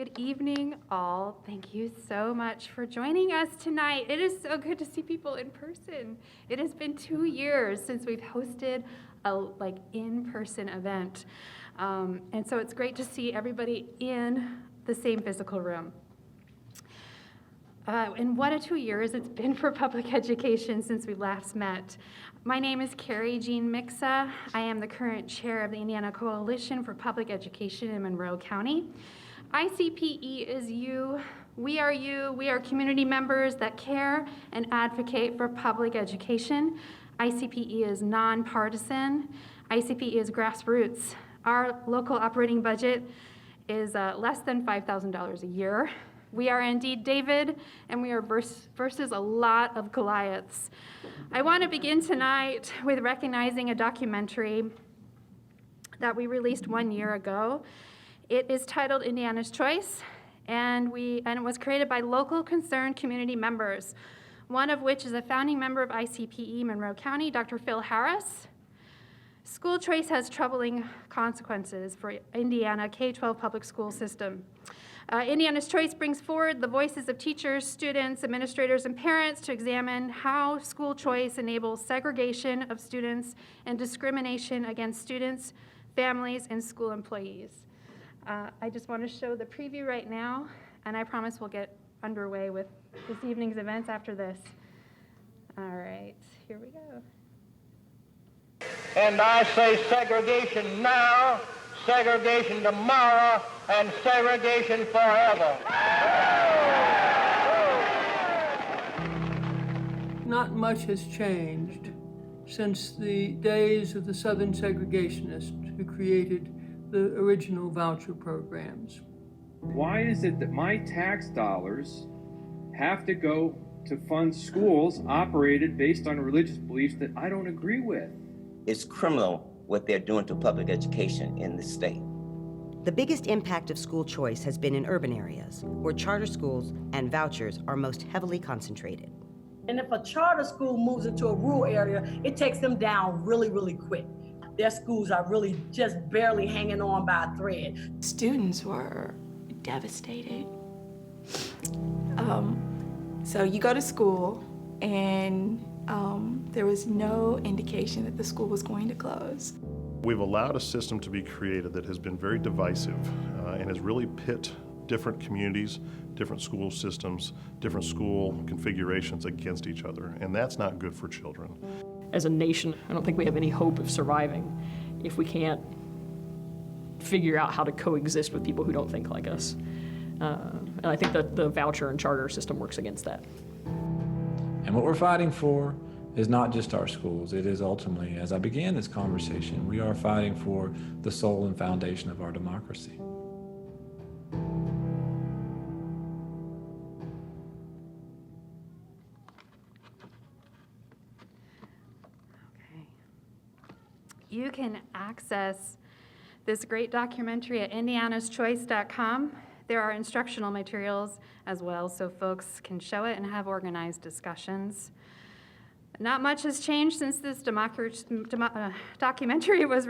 Good evening, all. Thank you so much for joining us tonight. It is so good to see people in person. It has been 2 years since we've hosted a in-person event. And so it's great to see everybody in the same physical room. And what a 2 years it's been for public education since we last met. My name is Carrie Jean Mixa. I am the current chair of the Indiana Coalition for Public Education in Monroe County. ICPE is you. We are community members that care and advocate for public education. ICPE is nonpartisan. ICPE is grassroots. Our local operating budget is less than $5,000 a year. We are indeed David, and we are versus a lot of Goliaths. I want to begin tonight with recognizing a documentary that we released 1 year ago. It is titled Indiana's Choice, and it was created by local concerned community members, one of which is a founding member of ICPE-Monroe County, Dr. Phil Harris. School choice has troubling consequences for Indiana K-12 public school system. Indiana's Choice brings forward the voices of teachers, students, administrators, and parents to examine how school choice enables segregation of students and discrimination against students, families, and school employees. I just want to show the preview right now, and I promise we'll get underway with this evening's events after this. All right, here we go. And I say segregation now, segregation tomorrow, and segregation forever. Not much has changed since the days of the Southern segregationists who created the original voucher programs. Why is it that my tax dollars have to go to fund schools operated based on religious beliefs that I don't agree with? It's criminal what they're doing to public education in the state. The biggest impact of school choice has been in urban areas, where charter schools and vouchers are most heavily concentrated. And if a charter school moves into a rural area, it takes them down really, really quick. Their schools are really just barely hanging on by a thread. Students were devastated. So you go to school and there was no indication that the school was going to close. We've allowed a system to be created that has been very divisive and has really pit different communities, different school systems, different school configurations against each other, and that's not good for children. As a nation, I don't think we have any hope of surviving if we can't figure out how to coexist with people who don't think like us. And I think that the voucher and charter system works against that. And what we're fighting for is not just our schools. It is ultimately, as I began this conversation, we are fighting for the soul and foundation of our democracy. You can access this great documentary at indianaschoice.com. There are instructional materials as well, so folks can show it and have organized discussions. Not much has changed since this documentary was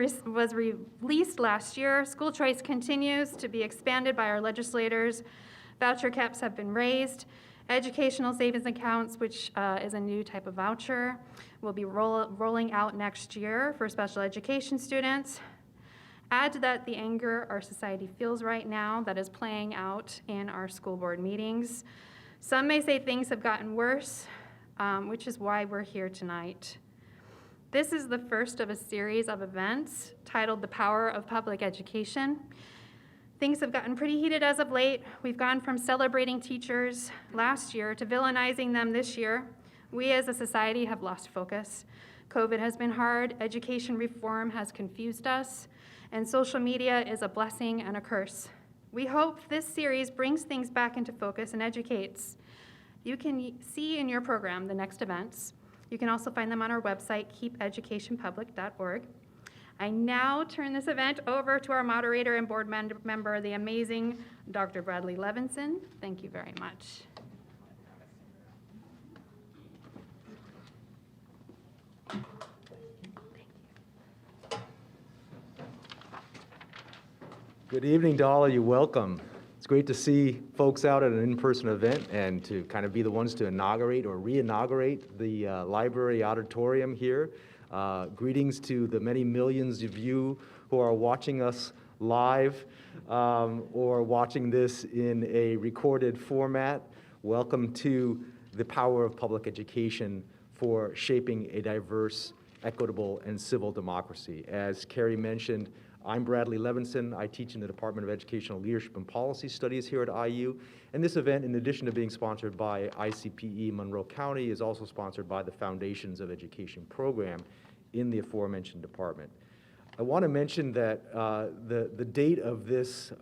released last year. School choice continues to be expanded by our legislators. Voucher caps have been raised. Educational savings accounts, which is a new type of voucher, will be rolling out next year for special education students. Add to that the anger our society feels right now that is playing out in our school board meetings. Some may say things have gotten worse, which is why we're here tonight. This is the first of a series of events titled The Power of Public Education. Things have gotten pretty heated as of late. We've gone from celebrating teachers last year to villainizing them this year. We as a society have lost focus. COVID has been hard, education reform has confused us, and social media is a blessing and a curse. We hope this series brings things back into focus and educates. You can see in your program the next events. You can also find them on our website, keepeducationpublic.org. I now turn this event over to our moderator and board member, the amazing Dr. Bradley Levinson. Thank you very much. Good evening to all of you. Welcome. It's great to see folks out at an in-person event and to kind of be the ones to inaugurate or re-inaugurate the library auditorium here. Greetings to the many millions of you who are watching us live or watching this in a recorded format. Welcome to the power of public education for shaping a diverse, equitable, and civil democracy. As Carrie mentioned, I'm Bradley Levinson. I teach in the Department of Educational Leadership and Policy Studies here at IU. And this event, in addition to being sponsored by ICPE-Monroe Co, is also sponsored by the Foundations of Education program in the aforementioned department. I want to mention that the date of this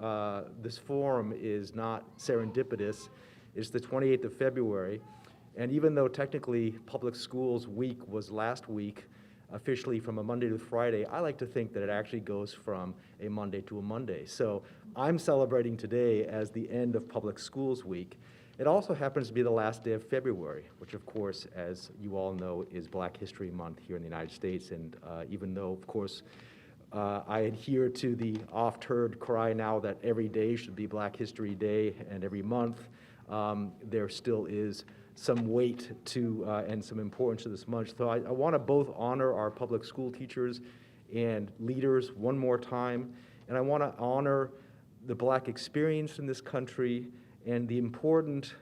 forum is not serendipitous. It's the 28th of February. And even though technically Public Schools Week was last week, officially from a Monday to Friday, I like to think that it actually goes from a Monday to a Monday. So I'm celebrating today as the end of Public Schools Week. It also happens to be the last day of February, which of course, as you all know, is Black History Month here in the United States. And even though, of course, I adhere to the oft-heard cry now that every day should be Black History Day and every month, there still is some weight to and some importance to this month. So I want to both honor our public school teachers and leaders one more time, and I want to honor the Black experience in this country and the important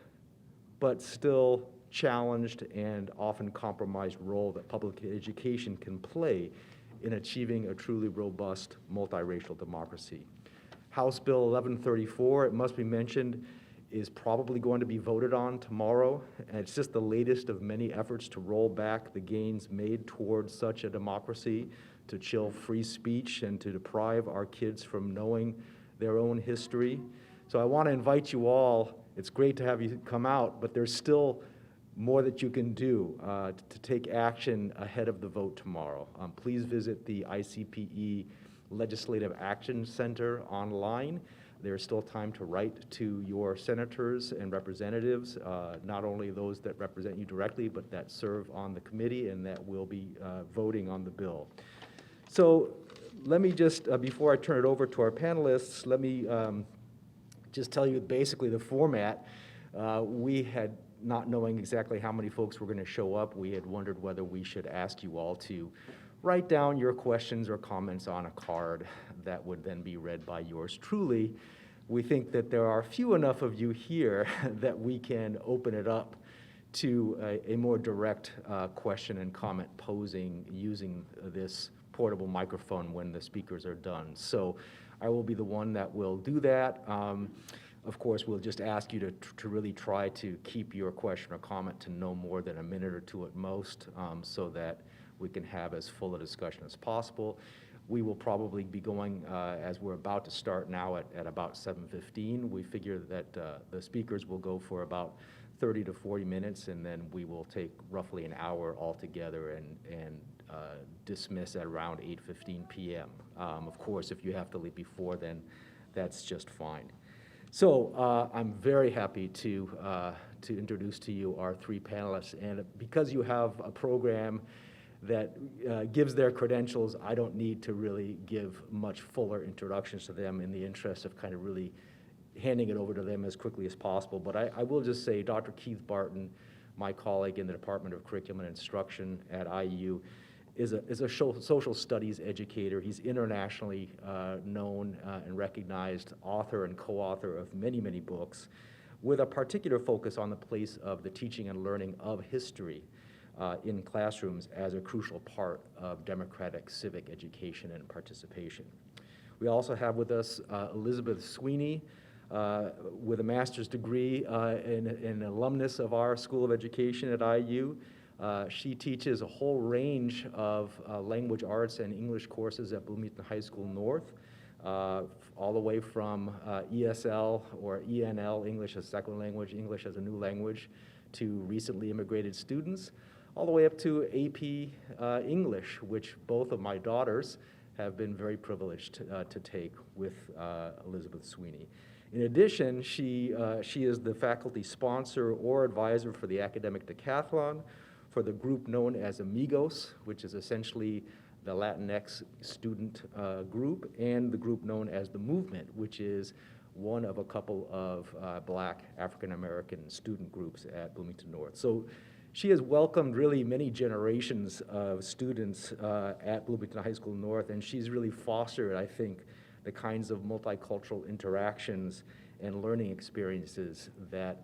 but still challenged and often compromised role that public education can play in achieving a truly robust multiracial democracy. House Bill 1134, it must be mentioned, is probably going to be voted on tomorrow, and it's just the latest of many efforts to roll back the gains made towards such a democracy, to chill free speech and to deprive our kids from knowing their own history. So I want to invite you all, it's great to have you come out, but there's still more that you can do to take action ahead of the vote tomorrow. Please visit the ICPE Legislative Action Center online. There's still time to write to your senators and representatives, not only those that represent you directly, but that serve on the committee and that will be voting on the bill. So let me just, before I turn it over to our panelists, let me just tell you basically the format. We had, not knowing exactly how many folks were going to show up, we had wondered whether we should ask you all to write down your questions or comments on a card that would then be read by yours truly. We think that there are few enough of you here that we can open it up to a more direct question and comment posing using this portable microphone when the speakers are done. So I will be the one that will do that. Of course, we'll just ask you to really try to keep your question or comment to no more than a minute or two at most, so that we can have as full a discussion as possible. We will probably be going, as we're about to start now at about 7:15. We figure that the speakers will go for about 30 to 40 minutes, and then we will take roughly an hour altogether and dismiss at around 8:15 p.m. Of course, if you have to leave before then, that's just fine. So I'm very happy to introduce to you our three panelists, and because you have a program that gives their credentials, I don't need to really give much fuller introductions to them in the interest of kind of really handing it over to them as quickly as possible. But I will just say Dr. Keith Barton, my colleague in the Department of Curriculum and Instruction at IU, is a social studies educator. He's internationally known and recognized author and co-author of many, many books, with a particular focus on the place of the teaching and learning of history in classrooms as a crucial part of democratic civic education and participation. We also have with us Elizabeth Sweeney, with a master's degree and an alumnus of our School of Education at IU. She teaches a whole range of language arts and English courses at Bloomington High School North, all the way from ESL or ENL, English as Second Language, English as a New Language, to recently immigrated students, all the way up to AP English, which both of my daughters have been very privileged to take with Elizabeth Sweeney. In addition, she is the faculty sponsor or advisor for the Academic Decathlon, for the group known as Amigos, which is essentially the Latinx student group, and the group known as The Movement, which is one of a couple of Black African-American student groups at Bloomington North. So she has welcomed really many generations of students at Bloomington High School North, and she's really fostered, I think, the kinds of multicultural interactions and learning experiences that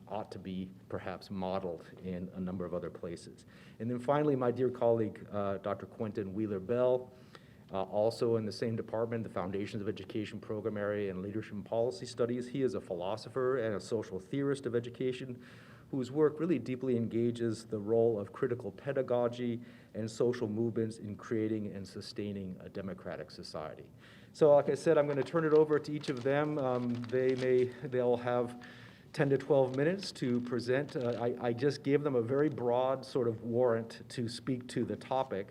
ought to be perhaps modeled in a number of other places. And then finally, my dear colleague, Dr. Quentin Wheeler-Bell, also in the same department, the Foundations of Education Program Area and Leadership and Policy Studies. He is a philosopher and a social theorist of education whose work really deeply engages the role of critical pedagogy and social movements in creating and sustaining a democratic society. So like I said, I'm going to turn it over to each of them. They'll have 10 to 12 minutes to present. I just gave them a very broad sort of warrant to speak to the topic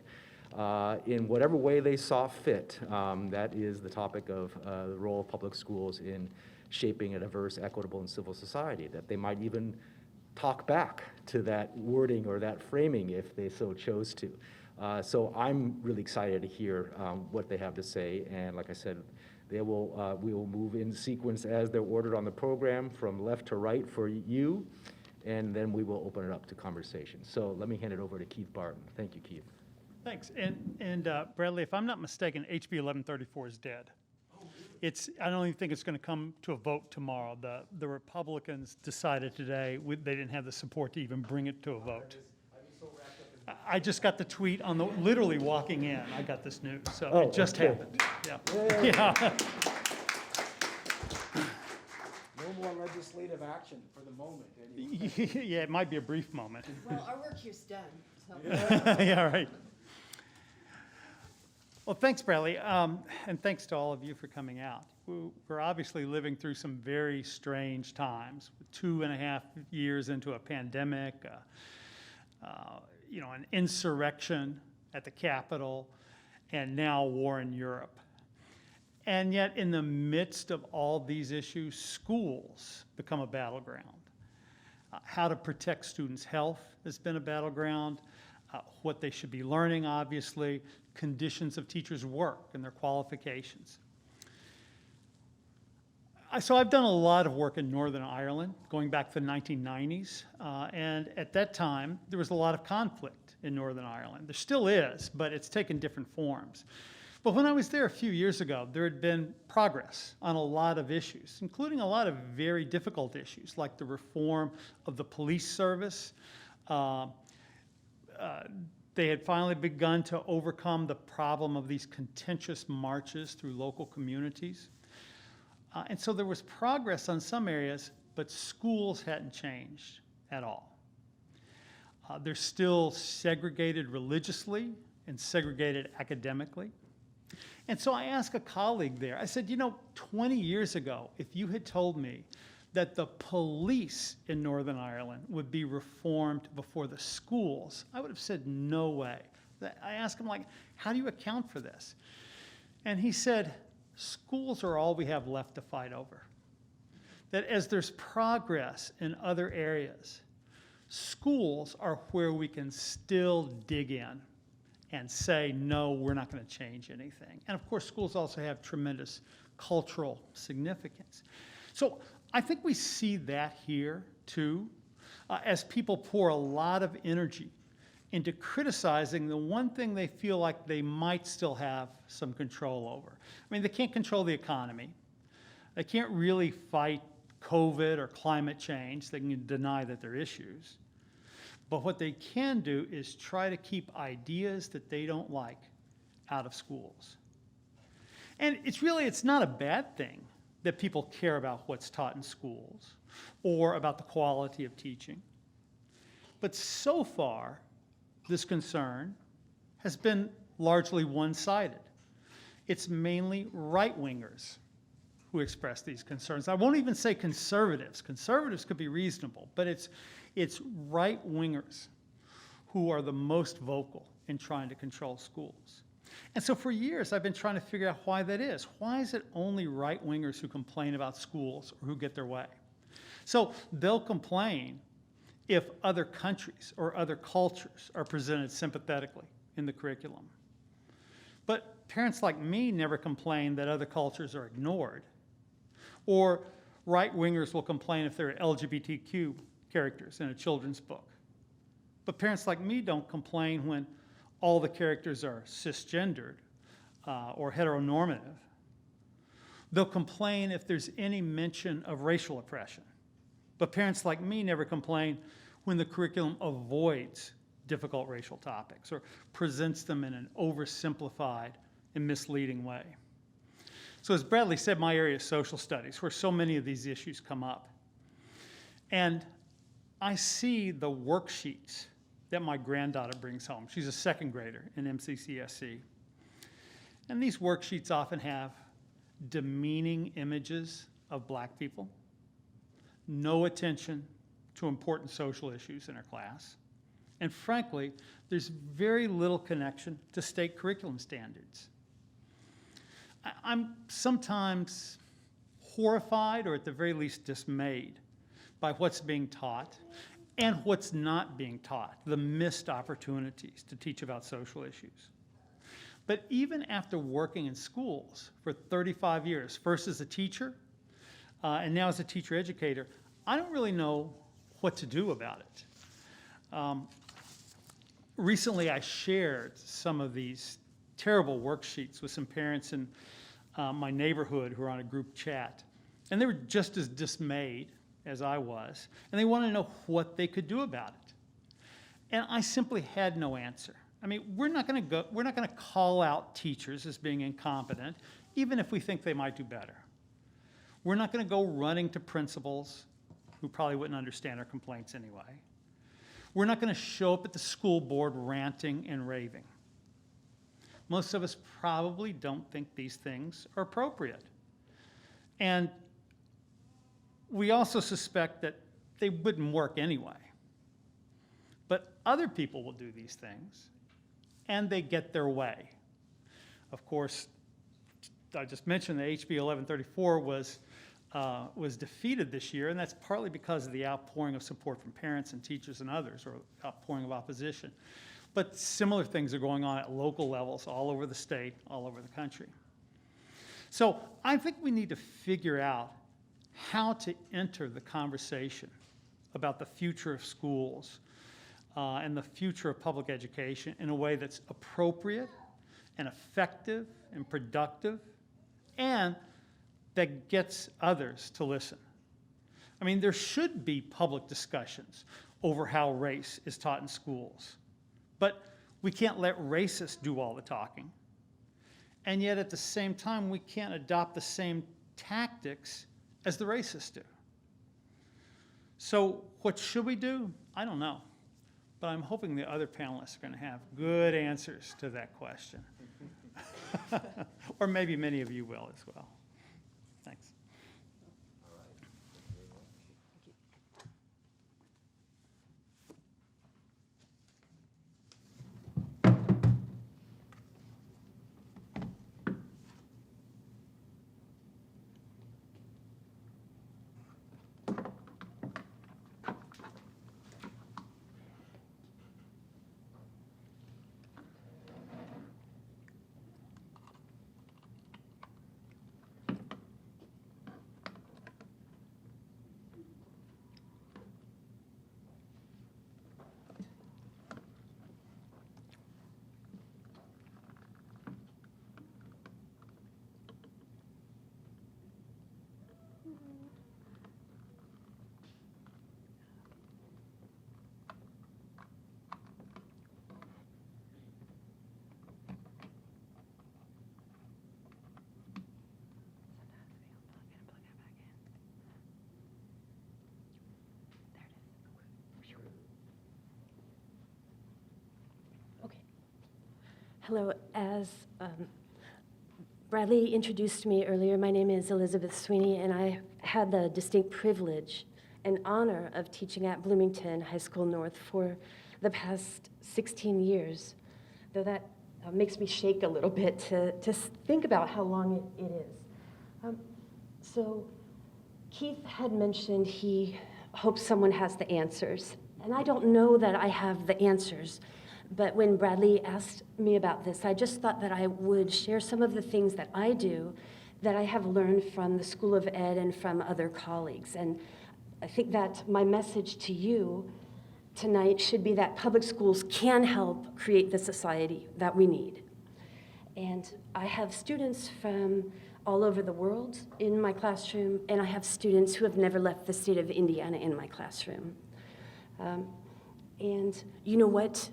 in whatever way they saw fit. That is the topic of the role of public schools in shaping a diverse, equitable, and civil society, that they might even talk back to that wording or that framing if they so chose to. So I'm really excited to hear what they have to say, and like I said, we will move in sequence as they're ordered on the program from left to right for you, and then we will open it up to conversation. So let me hand it over to Keith Barton. Thank you, Keith. Thanks. And Bradley, if I'm not mistaken, HB 1134 is dead. I don't even think it's going to come to a vote tomorrow. The Republicans decided today they didn't have the support to even bring it to a vote. I just got the tweet on literally walking in. I got this news, so it just happened. Yeah. Yeah. No more legislative action for the moment. Yeah, it might be a brief moment. Well, our work here's done. So. Yeah, right. Well, thanks, Bradley, and thanks to all of you for coming out. We're obviously living through some very strange times. 2.5 years into a pandemic, an insurrection at the Capitol, and now war in Europe. And yet, in the midst of all these issues, schools become a battleground. How to protect students' health has been a battleground. What they should be learning, obviously, conditions of teachers' work and their qualifications. So I've done a lot of work in Northern Ireland, going back to the 1990s, and at that time, there was a lot of conflict in Northern Ireland. There still is, but it's taken different forms. But when I was there a few years ago, there had been progress on a lot of issues, including a lot of very difficult issues, like the reform of the police service. They had finally begun to overcome the problem of these contentious marches through local communities. And so there was progress on some areas, but schools hadn't changed at all. They're still segregated religiously and segregated academically. And so I asked a colleague there, I said, 20 years ago, if you had told me that the police in Northern Ireland would be reformed before the schools, I would have said, no way. I asked him, how do you account for this? And he said, schools are all we have left to fight over. That as there's progress in other areas, schools are where we can still dig in and say, no, we're not going to change anything. And of course, schools also have tremendous cultural significance. So I think we see that here, too, as people pour a lot of energy into criticizing the one thing they feel like they might still have some control over. I mean, they can't control the economy. They can't really fight COVID or climate change. They can deny that they're issues. But what they can do is try to keep ideas that they don't like out of schools. And it's not a bad thing that people care about what's taught in schools or about the quality of teaching. But so far, this concern has been largely one-sided. It's mainly right-wingers who express these concerns. I won't even say conservatives. Conservatives could be reasonable, but it's right-wingers who are the most vocal in trying to control schools. And so for years, I've been trying to figure out why that is. Why is it only right-wingers who complain about schools or who get their way? So they'll complain if other countries or other cultures are presented sympathetically in the curriculum. But parents like me never complain that other cultures are ignored Or right-wingers will complain if there are LGBTQ characters in a children's book. But parents like me don't complain when all the characters are cisgendered or heteronormative. They'll complain if there's any mention of racial oppression. But parents like me never complain when the curriculum avoids difficult racial topics or presents them in an oversimplified and misleading way. So as Bradley said, my area is social studies, where so many of these issues come up. And I see the worksheets that my granddaughter brings home. She's a second grader in MCCSC. And these worksheets often have demeaning images of black people, no attention to important social issues in her class, and frankly, there's very little connection to state curriculum standards. I'm sometimes horrified, or at the very least dismayed, by what's being taught and what's not being taught, the missed opportunities to teach about social issues. But even after working in schools for 35 years, first as a teacher and now as a teacher educator, I don't really know what to do about it. Recently, I shared some of these terrible worksheets with some parents in my neighborhood who are on a group chat. And they were just as dismayed as I was. And they wanted to know what they could do about it. And I simply had no answer. I mean, we're not going to call out teachers as being incompetent, even if we think they might do better. We're not going to go running to principals who probably wouldn't understand our complaints anyway. We're not going to show up at the school board ranting and raving. Most of us probably don't think these things are appropriate. And we also suspect that they wouldn't work anyway. But other people will do these things, and they get their way. Of course, I just mentioned that HB 1134 was defeated this year, and that's partly because of the outpouring of support from parents and teachers and others, or outpouring of opposition. But similar things are going on at local levels all over the state, all over the country. So I think we need to figure out how to enter the conversation about the future of schools and the future of public education in a way that's appropriate and effective and productive and that gets others to listen. I mean, there should be public discussions over how race is taught in schools, but we can't let racists do all the talking. And yet at the same time, we can't adopt the same tactics as the racists do. So what should we do? I don't know. But I'm hoping the other panelists are going to have good answers to that question. Or maybe many of you will as well. Thanks. Hello. As Bradley introduced me earlier, my name is Elizabeth Sweeney, and I had the distinct privilege and honor of teaching at Bloomington High School North for the past 16 years, though that makes me shake a little bit to think about how long it is. So Keith had mentioned he hopes someone has the answers, and I don't know that I have the answers. But when Bradley asked me about this, I just thought that I would share some of the things that I do that I have learned from the School of Ed and from other colleagues. And I think that my message to you tonight should be that public schools can help create the society that we need. And I have students from all over the world in my classroom, and I have students who have never left the state of Indiana in my classroom. And you know what?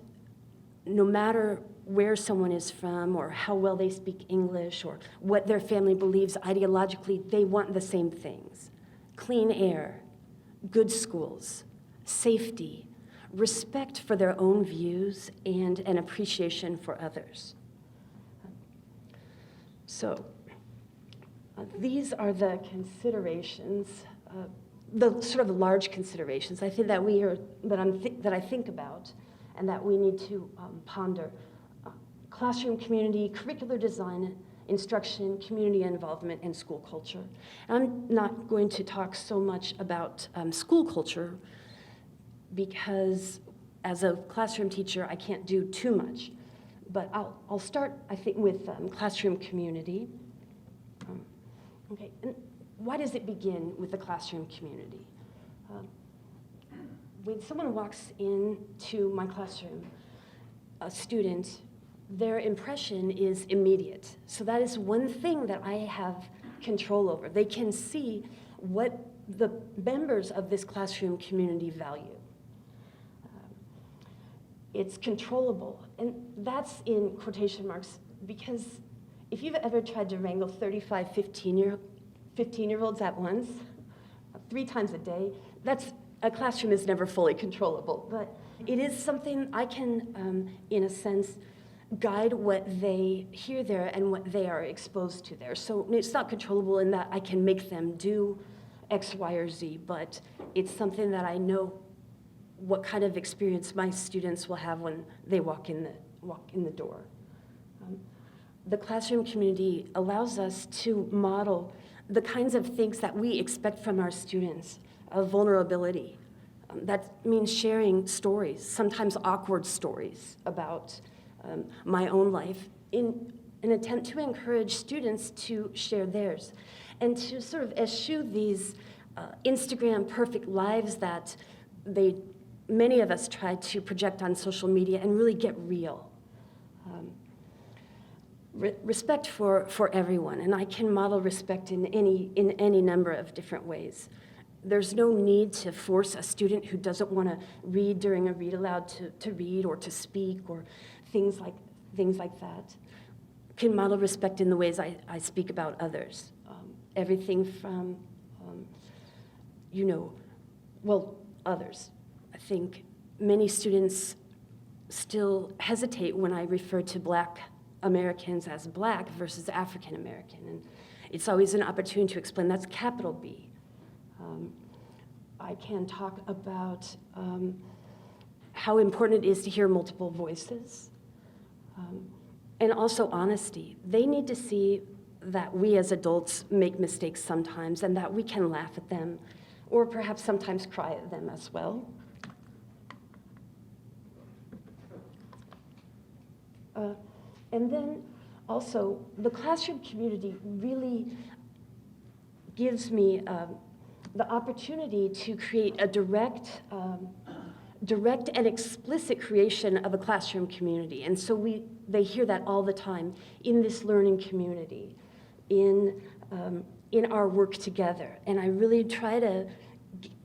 No matter where someone is from or how well they speak English or what their family believes ideologically, they want the same things: clean air, good schools, safety, respect for their own views, and an appreciation for others. So these are the considerations, the sort of large considerations I think that that I think about and that we need to ponder. Classroom community, curricular design, instruction, community involvement, and school culture. I'm not going to talk so much about school culture because as a classroom teacher, I can't do too much. But I'll start, I think, with classroom community. Okay, and why does it begin with the classroom community? When someone walks into my classroom, a student, their impression is immediate. So that is one thing that I have control over. They can see what the members of this classroom community value. It's controllable, and that's in quotation marks, because if you've ever tried to wrangle 35 15-year-olds at once, 3 times a day, a classroom is never fully controllable, but it is something I can, in a sense, guide what they hear there and what they are exposed to there. So it's not controllable in that I can make them do X, Y, or Z, but it's something that I know what kind of experience my students will have when they walk in the door. The classroom community allows us to model the kinds of things that we expect from our students, of vulnerability. That means sharing stories, sometimes awkward stories about my own life, in an attempt to encourage students to share theirs and to sort of eschew these Instagram perfect lives that many of us try to project on social media and really get real. Respect for everyone, and I can model respect in any number of different ways. There's no need to force a student who doesn't want to read during a read aloud to read or to speak or things like that. Can model respect in the ways I speak about others. Everything from, others. I think many students still hesitate when I refer to Black Americans as Black versus African American, and it's always an opportunity to explain that's capital B. I can talk about how important it is to hear multiple voices, and also honesty. They need to see that we as adults make mistakes sometimes and that we can laugh at them or perhaps sometimes cry at them as well. And then also, the classroom community really gives me the opportunity to create a direct and explicit creation of a classroom community. And so they hear that all the time in this learning community, in our work together. And I really try to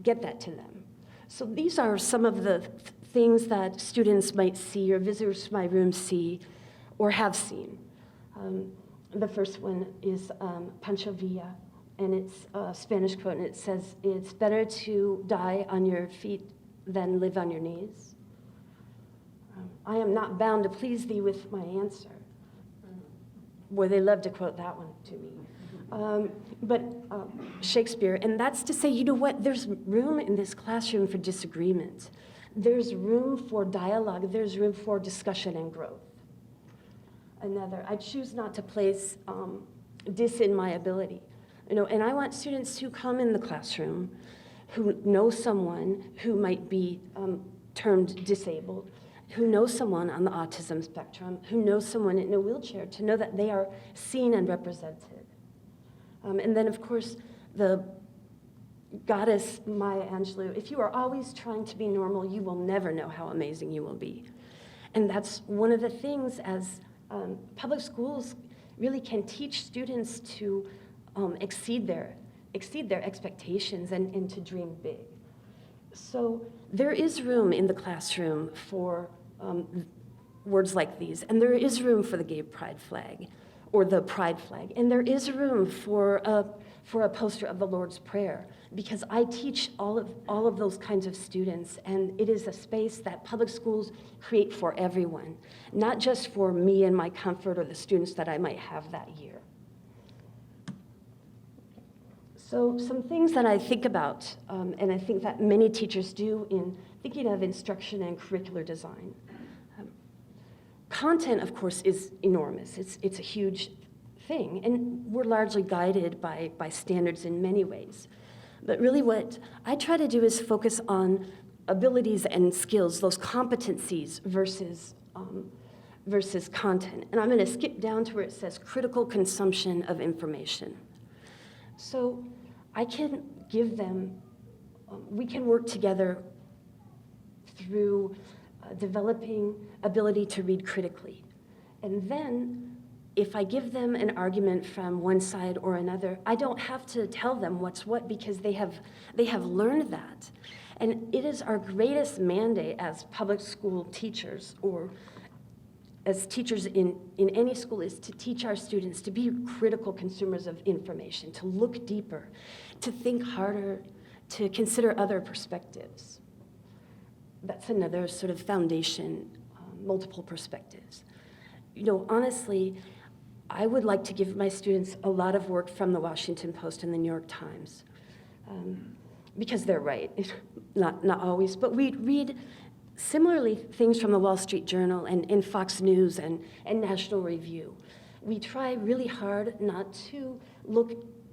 get that to them. So these are some of the things that students might see or visitors to my room see or have seen. The first one is Pancho Villa, and it's a Spanish quote, and it says, "It's better to die on your feet than live on your knees." I am not bound to please thee with my answer. Boy, they love to quote that one to me. But Shakespeare, and that's to say, you know what, there's room in this classroom for disagreement. There's room for dialogue, there's room for discussion and growth. Another, I choose not to place dis in my ability. And I want students who come in the classroom who know someone who might be termed disabled, who know someone on the autism spectrum, who knows someone in a wheelchair, to know that they are seen and represented. And then, of course, the goddess Maya Angelou, if you are always trying to be normal, you will never know how amazing you will be. And that's one of the things as public schools really can teach students to exceed their expectations and to dream big. So there is room in the classroom for words like these, and there is room for the gay pride flag or the pride flag, and there is room for a poster of the Lord's Prayer, because I teach all of those kinds of students, and it is a space that public schools create for everyone, not just for me and my comfort or the students that I might have that year. So some things that I think about, and I think that many teachers do in thinking of instruction and curricular design. Content, of course, is enormous. It's a huge thing, and we're largely guided by standards in many ways. But really what I try to do is focus on abilities and skills, those competencies versus content. And I'm gonna skip down to where it says critical consumption of information. So I can give them, we can work together through developing ability to read critically. And then if I give them an argument from one side or another, I don't have to tell them what's what, because they have learned that. And it is our greatest mandate as public school teachers, or as teachers in any school, is to teach our students to be critical consumers of information, to look deeper, to think harder, to consider other perspectives. That's another sort of foundation, multiple perspectives. You know, honestly, I would like to give my students a lot of work from the Washington Post and the New York Times, because they're right, not always, but we read similarly things from the Wall Street Journal and Fox News and National Review. We try really hard not to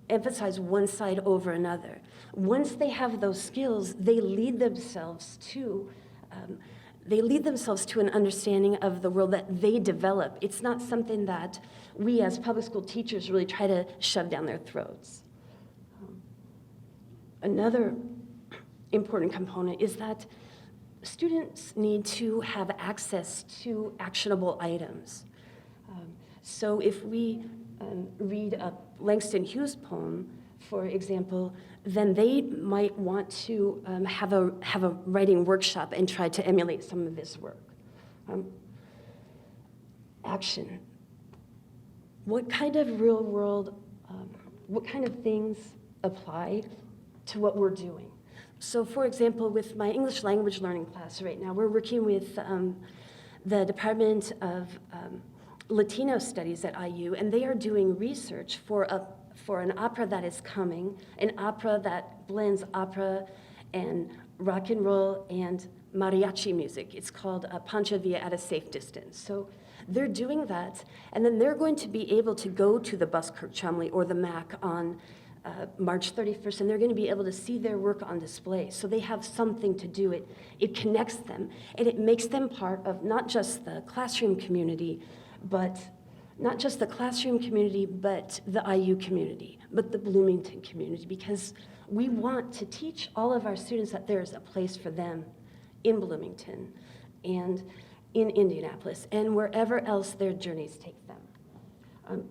emphasize one side over another. Once they have those skills, they lead themselves to an understanding of the world that they develop. It's not something that we as public school teachers really try to shove down their throats. Another important component is that students need to have access to actionable items. So if we read a Langston Hughes poem, for example, then they might want to have a writing workshop and try to emulate some of this work. Action. What kind of real world, what kind of things apply to what we're doing? So for example, with my English language learning class right now, we're working with the Department of Latino Studies at IU, and they are doing research for an opera that is coming, an opera that blends opera and rock and roll and mariachi music. It's called Pancha Villa at a Safe Distance. So they're doing that, and then they're going to be able to go to the Buskirk Chumley or the MAC on March 31st, and they're going to be able to see their work on display. So they have something to do. It connects them, and it makes them part of not just the classroom community, but the IU community, but the Bloomington community, because we want to teach all of our students that there's a place for them in Bloomington and in Indianapolis and wherever else their journeys take them.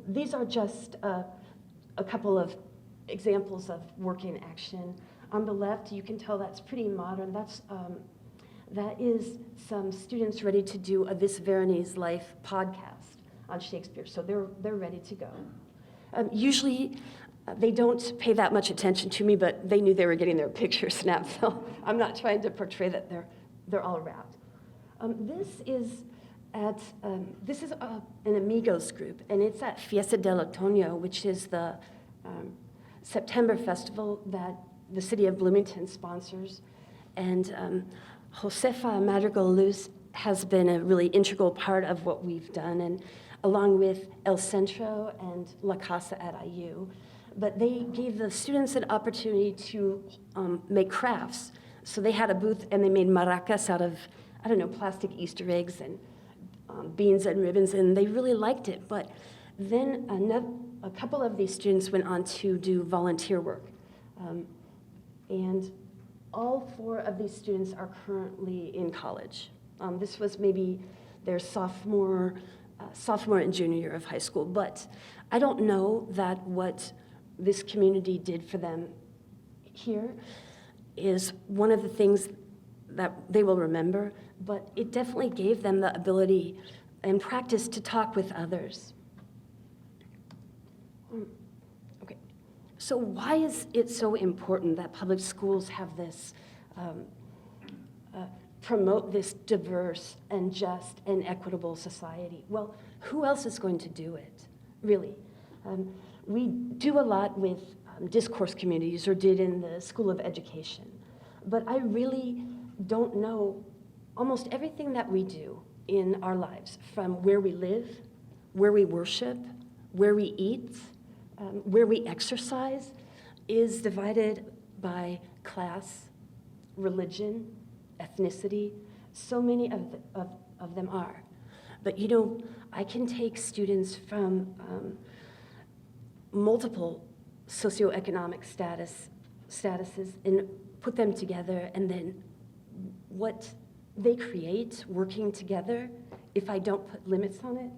These are just a couple of examples of work in action. On the left, you can tell that's pretty modern. That is some students ready to do a This Veronese Life podcast on Shakespeare, so they're ready to go. Usually, they don't pay that much attention to me, but they knew they were getting their picture snapped, so I'm not trying to portray that they're all wrapped. This is an Amigos group, and it's at Fiesta del Otoño, which is the September festival that the city of Bloomington sponsors, and Josefa Madrigal-Luz has been a really integral part of what we've done, and along with El Centro and La Casa at IU. But they gave the students an opportunity to make crafts. So they had a booth and they made maracas out of, plastic Easter eggs and beans and ribbons, and they really liked it. But then a couple of these students went on to do volunteer work. And all 4 of these students are currently in college. This was maybe their sophomore and junior year of high school, but I don't know that what this community did for them here is one of the things that they will remember, but it definitely gave them the ability and practice to talk with others. Okay, so why is it so important that public schools have this, promote this diverse and just and equitable society? Well, who else is going to do it, really? We do a lot with discourse communities, or did in the School of Education, but I really don't know almost everything that we do in our lives, from where we live, where we worship, where we eat, where we exercise, is divided by class, religion, ethnicity. So many of them are. But you know, I can take students from multiple socioeconomic statuses and put them together, and then what they create working together, if I don't put limits on it,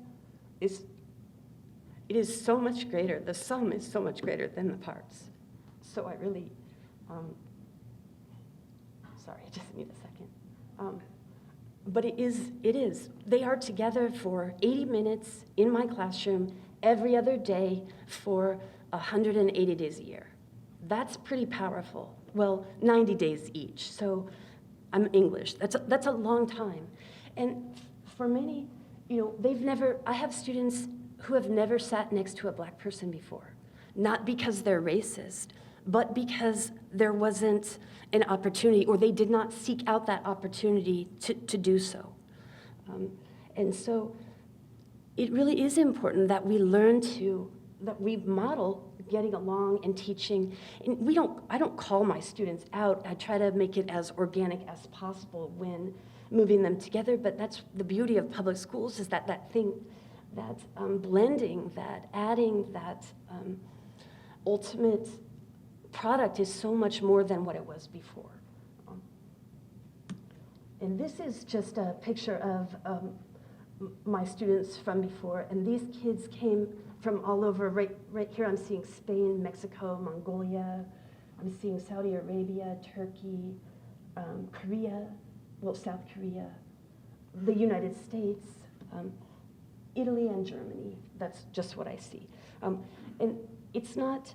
it is so much greater. The sum is so much greater than the parts. So I really, sorry, I just need a second. But it is. They are together for 80 minutes in my classroom every other day for 180 days a year. That's pretty powerful. Well, 90 days each. So I'm English. That's a long time. And for many, you know, I have students who have never sat next to a black person before. Not because they're racist, but because there wasn't an opportunity, or they did not seek out that opportunity to do so. And so it really is important that we learn that we model getting along and teaching. And I don't call my students out. I try to make it as organic as possible when moving them together, but that's the beauty of public schools, is that blending, that adding, that ultimate product is so much more than what it was before. And this is just a picture of my students from before, and these kids came from all over. Right here I'm seeing Spain, Mexico, Mongolia. I'm seeing Saudi Arabia, Turkey, Korea, well, South Korea, the United States, Italy and Germany. That's just what I see. And it's not,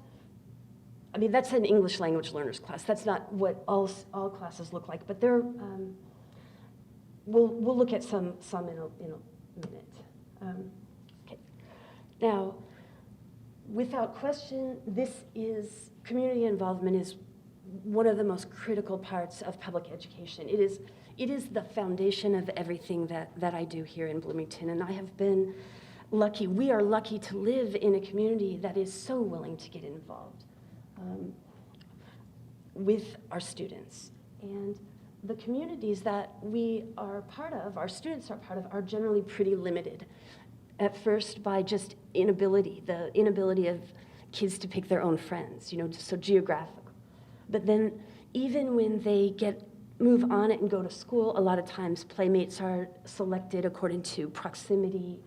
I mean, that's an English language learners class. That's not what all classes look like, but they're, we'll look at some in a minute. Okay. Now, without question, community involvement is one of the most critical parts of public education. It is the foundation of everything that I do here in Bloomington, and I have been lucky. We are lucky to live in a community that is so willing to get involved with our students. And the communities that we are part of, our students are part of, are generally pretty limited. At first by just the inability of kids to pick their own friends, so geographical. But then even when they move on it and go to school, a lot of times playmates are selected according to proximity,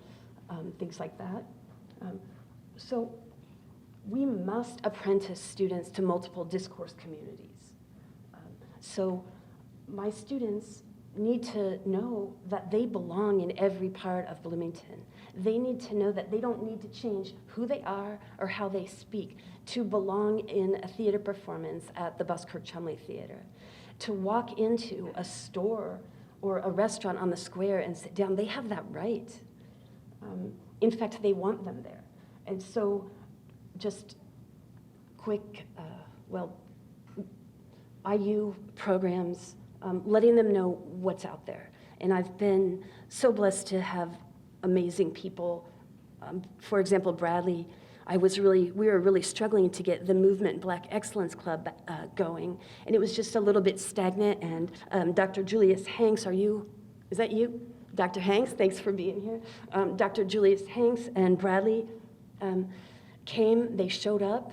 things like that. So we must apprentice students to multiple discourse communities. So my students need to know that they belong in every part of Bloomington. They need to know that they don't need to change who they are or how they speak to belong in a theater performance at the Buskirk-Chumley Theater, to walk into a store or a restaurant on the square and sit down. They have that right. In fact, they want them there. And so just quick, IU programs, letting them know what's out there. And I've been so blessed to have amazing people. For example, Bradley, we were really struggling to get the Movement Black Excellence Club going, and it was just a little bit stagnant. And Dr. Julius Hanks, is that you? Dr. Hanks, thanks for being here. Dr. Julius Hanks and Bradley came, they showed up,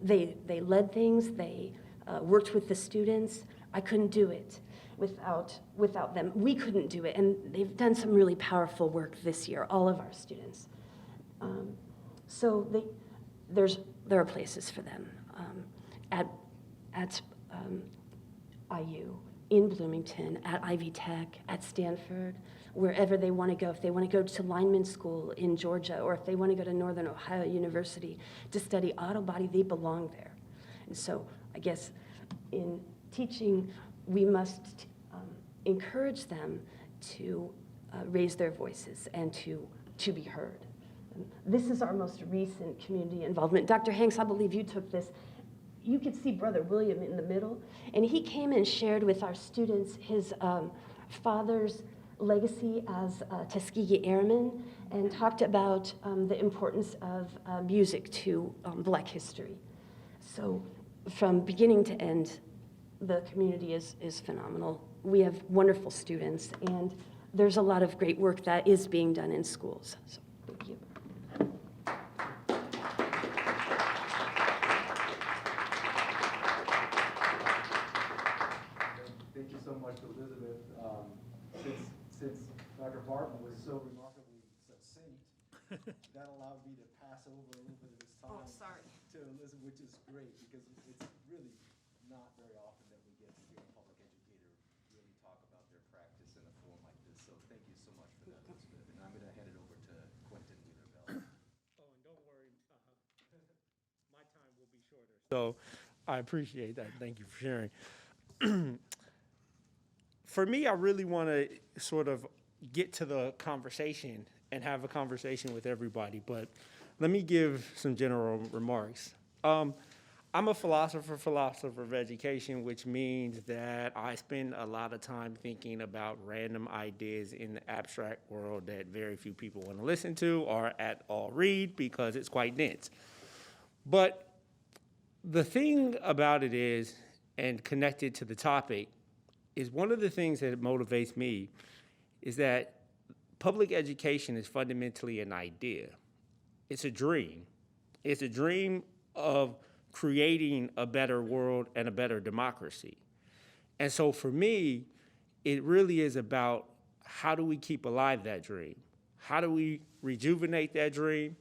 they led things, they worked with the students. I couldn't do it without them. We couldn't do it, and they've done some really powerful work this year, all of our students. So there are places for them at IU, in Bloomington, at Ivy Tech, at Stanford, wherever they want to go. If they want to go to lineman school in Georgia, or if they want to go to Northern Ohio University to study auto body, they belong there. And so I guess in teaching, we must encourage them to raise their voices and to be heard. This is our most recent community involvement. Dr. Hanks, I believe you took this. You could see Brother William in the middle, and he came and shared with our students his father's legacy as a Tuskegee Airman, and talked about the importance of music to Black history. So from beginning to end, the community is phenomenal. We have wonderful students, and there's a lot of great work that is being done in schools. So thank you. Thank you so much, Elizabeth. Since Dr. Barton was so remarkably succinct, that allowed me to pass over a little bit of this time to Elizabeth, which is great, because it's really not very often that we get to hear a public educator really talk about their practice in a forum like this. So thank you so much for that, Elizabeth. And I'm going to hand it over to Quentin Wheeler-Bell. Oh, and don't worry, my time will be shorter. So I appreciate that. Thank you for sharing. For me, I really want to sort of get to the conversation and have a conversation with everybody, but let me give some general remarks. I'm a philosopher of education, which means that I spend a lot of time thinking about random ideas in the abstract world that very few people want to listen to or at all read because it's quite dense. But the thing about it is, and connected to the topic, is one of the things that motivates me is that public education is fundamentally an idea. It's a dream. It's a dream of creating a better world and a better democracy. And so for me, it really is about how do we keep alive that dream? How do we rejuvenate that dream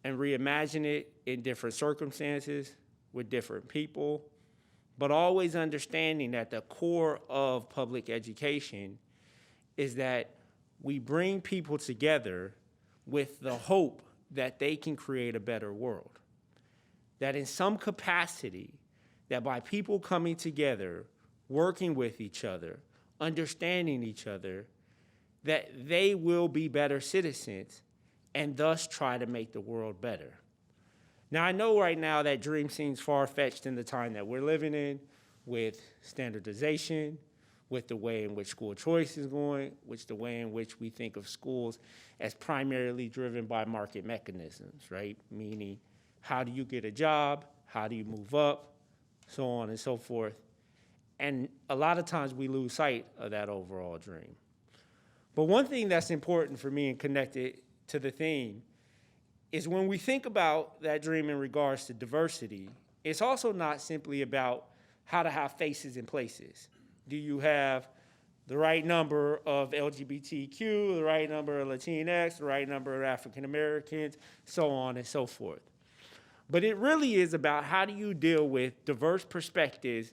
and reimagine it in different circumstances with different people, but always understanding that the core of public education is that we bring people together with the hope that they can create a better world. That in some capacity, that by people coming together, working with each other, understanding each other, that they will be better citizens and thus try to make the world better. Now, I know right now that dream seems far-fetched in the time that we're living in, with standardization, with the way in which school choice is going, with the way in which we think of schools as primarily driven by market mechanisms, right? Meaning, how do you get a job? How do you move up? So on and so forth. And a lot of times we lose sight of that overall dream. But one thing that's important for me and connected to the theme is when we think about that dream in regards to diversity, it's also not simply about how to have faces in places. Do you have the right number of LGBTQ, the right number of Latinx, the right number of African Americans, so on and so forth. But it really is about how do you deal with diverse perspectives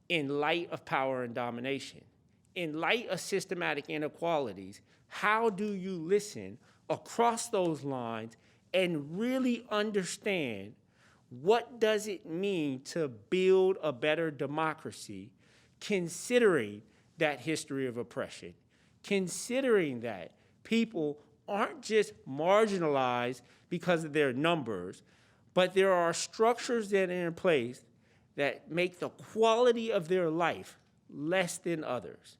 in light of power and domination. In light of systematic inequalities, how do you listen across those lines and really understand what does it mean to build a better democracy, considering that history of oppression, considering that people aren't just marginalized because of their numbers, but there are structures that are in place that make the quality of their life less than others.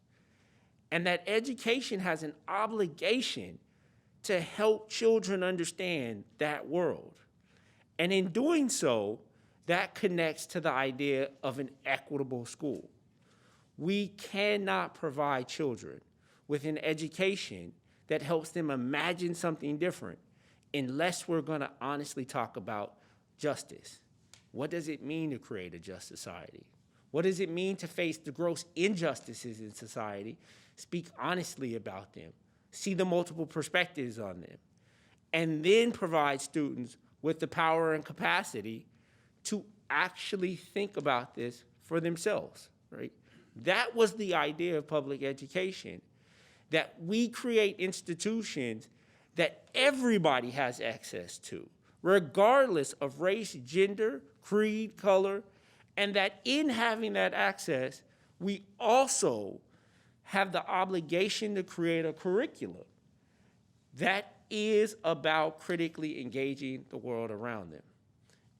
And that education has an obligation to help children understand that world. And in doing so, that connects to the idea of an equitable school. We cannot provide children with an education that helps them imagine something different unless we're going to honestly talk about justice. What does it mean to create a just society? What does it mean to face the gross injustices in society, speak honestly about them, see the multiple perspectives on them, and then provide students with the power and capacity to actually think about this for themselves, right? That was the idea of public education, that we create institutions that everybody has access to, regardless of race, gender, creed, color, and that in having that access, we also have the obligation to create a curriculum that is about critically engaging the world around them.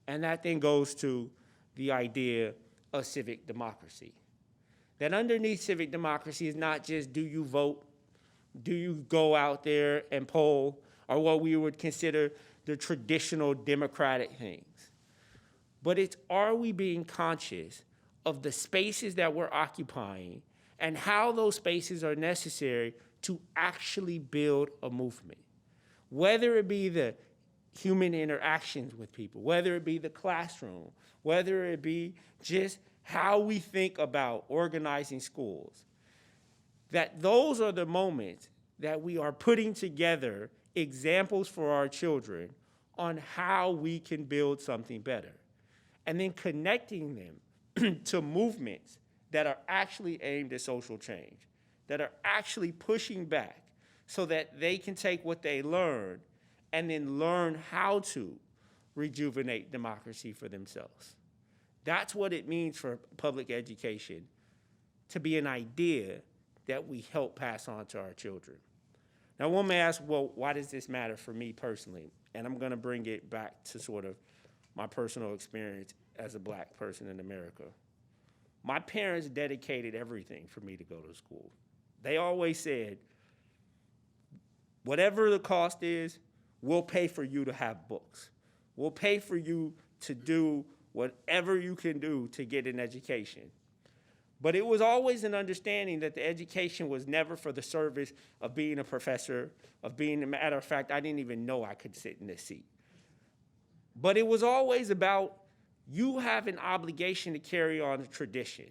And that then goes to the idea of civic democracy. That underneath civic democracy is not just do you vote, do you go out there and poll, or what we would consider the traditional democratic things. But it's, are we being conscious of the spaces that we're occupying and how those spaces are necessary to actually build a movement? Whether it be the human interactions with people, whether it be the classroom, whether it be just how we think about organizing schools, that those are the moments that we are putting together examples for our children on how we can build something better, and then connecting them to movements that are actually aimed at social change, that are actually pushing back so that they can take what they learn and then learn how to rejuvenate democracy for themselves. That's what it means for public education to be an idea that we help pass on to our children. Now, one may ask, well, why does this matter for me personally? And I'm gonna bring it back to sort of my personal experience as a Black person in America. My parents dedicated everything for me to go to school. They always said, whatever the cost is, we'll pay for you to have books. We'll pay for you to do whatever you can do to get an education. But it was always an understanding that the education was never for the service of being a professor, of being, a matter of fact, I didn't even know I could sit in this seat. But it was always about you have an obligation to carry on a tradition,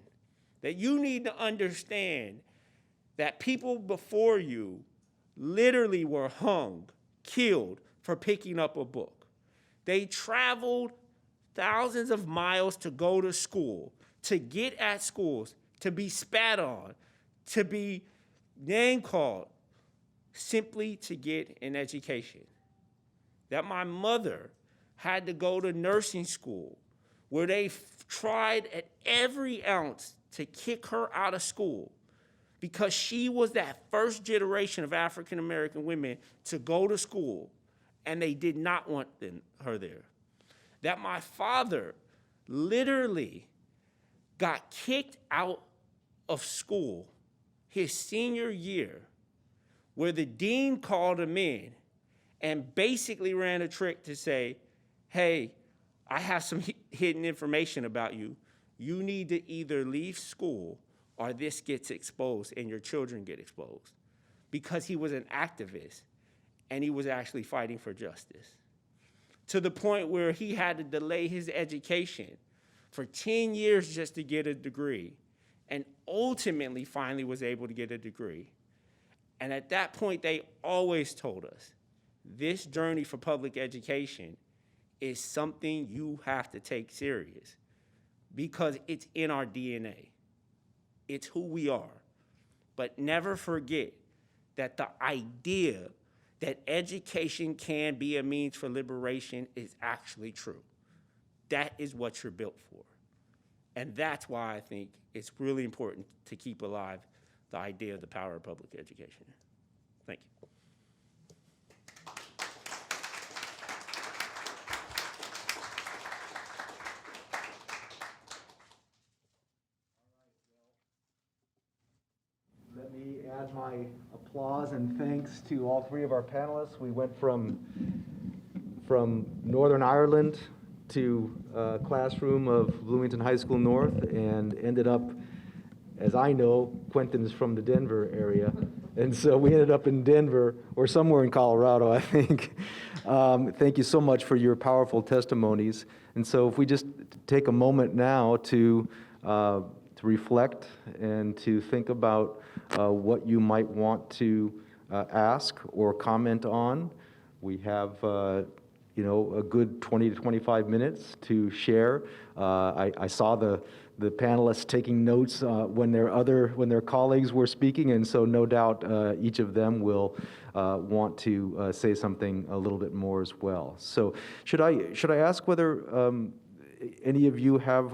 that you need to understand that people before you literally were hung, killed for picking up a book. They traveled thousands of miles to go to school, to get at schools, to be spat on, to be name called, simply to get an education. That my mother had to go to nursing school where they tried at every ounce to kick her out of school because she was that first generation of African American women to go to school, and they did not want her there. That my father literally got kicked out of school his senior year, where the dean called him in and basically ran a trick to say, hey, I have some hidden information about you. You need to either leave school or this gets exposed and your children get exposed. Because he was an activist and he was actually fighting for justice. To the point where he had to delay his education for 10 years just to get a degree, and ultimately finally was able to get a degree. And at that point, they always told us, this journey for public education is something you have to take serious because it's in our DNA. It's who we are. But never forget that the idea that education can be a means for liberation is actually true. That is what you're built for. And that's why I think it's really important to keep alive the idea of the power of public education. Thank you. Let me add my applause and thanks to all three of our panelists. We went from Northern Ireland to a classroom of Bloomington High School North and ended up, as I know, Quentin is from the Denver area, and so we ended up in Denver or somewhere in Colorado, I think. Thank you so much for your powerful testimonies. And so if we just take a moment now to reflect and to think about what you might want to ask or comment on. We have a good 20 to 25 minutes to share. I saw the panelists taking notes when their colleagues were speaking, and so no doubt each of them will want to say something a little bit more as well. So should I ask whether any of you have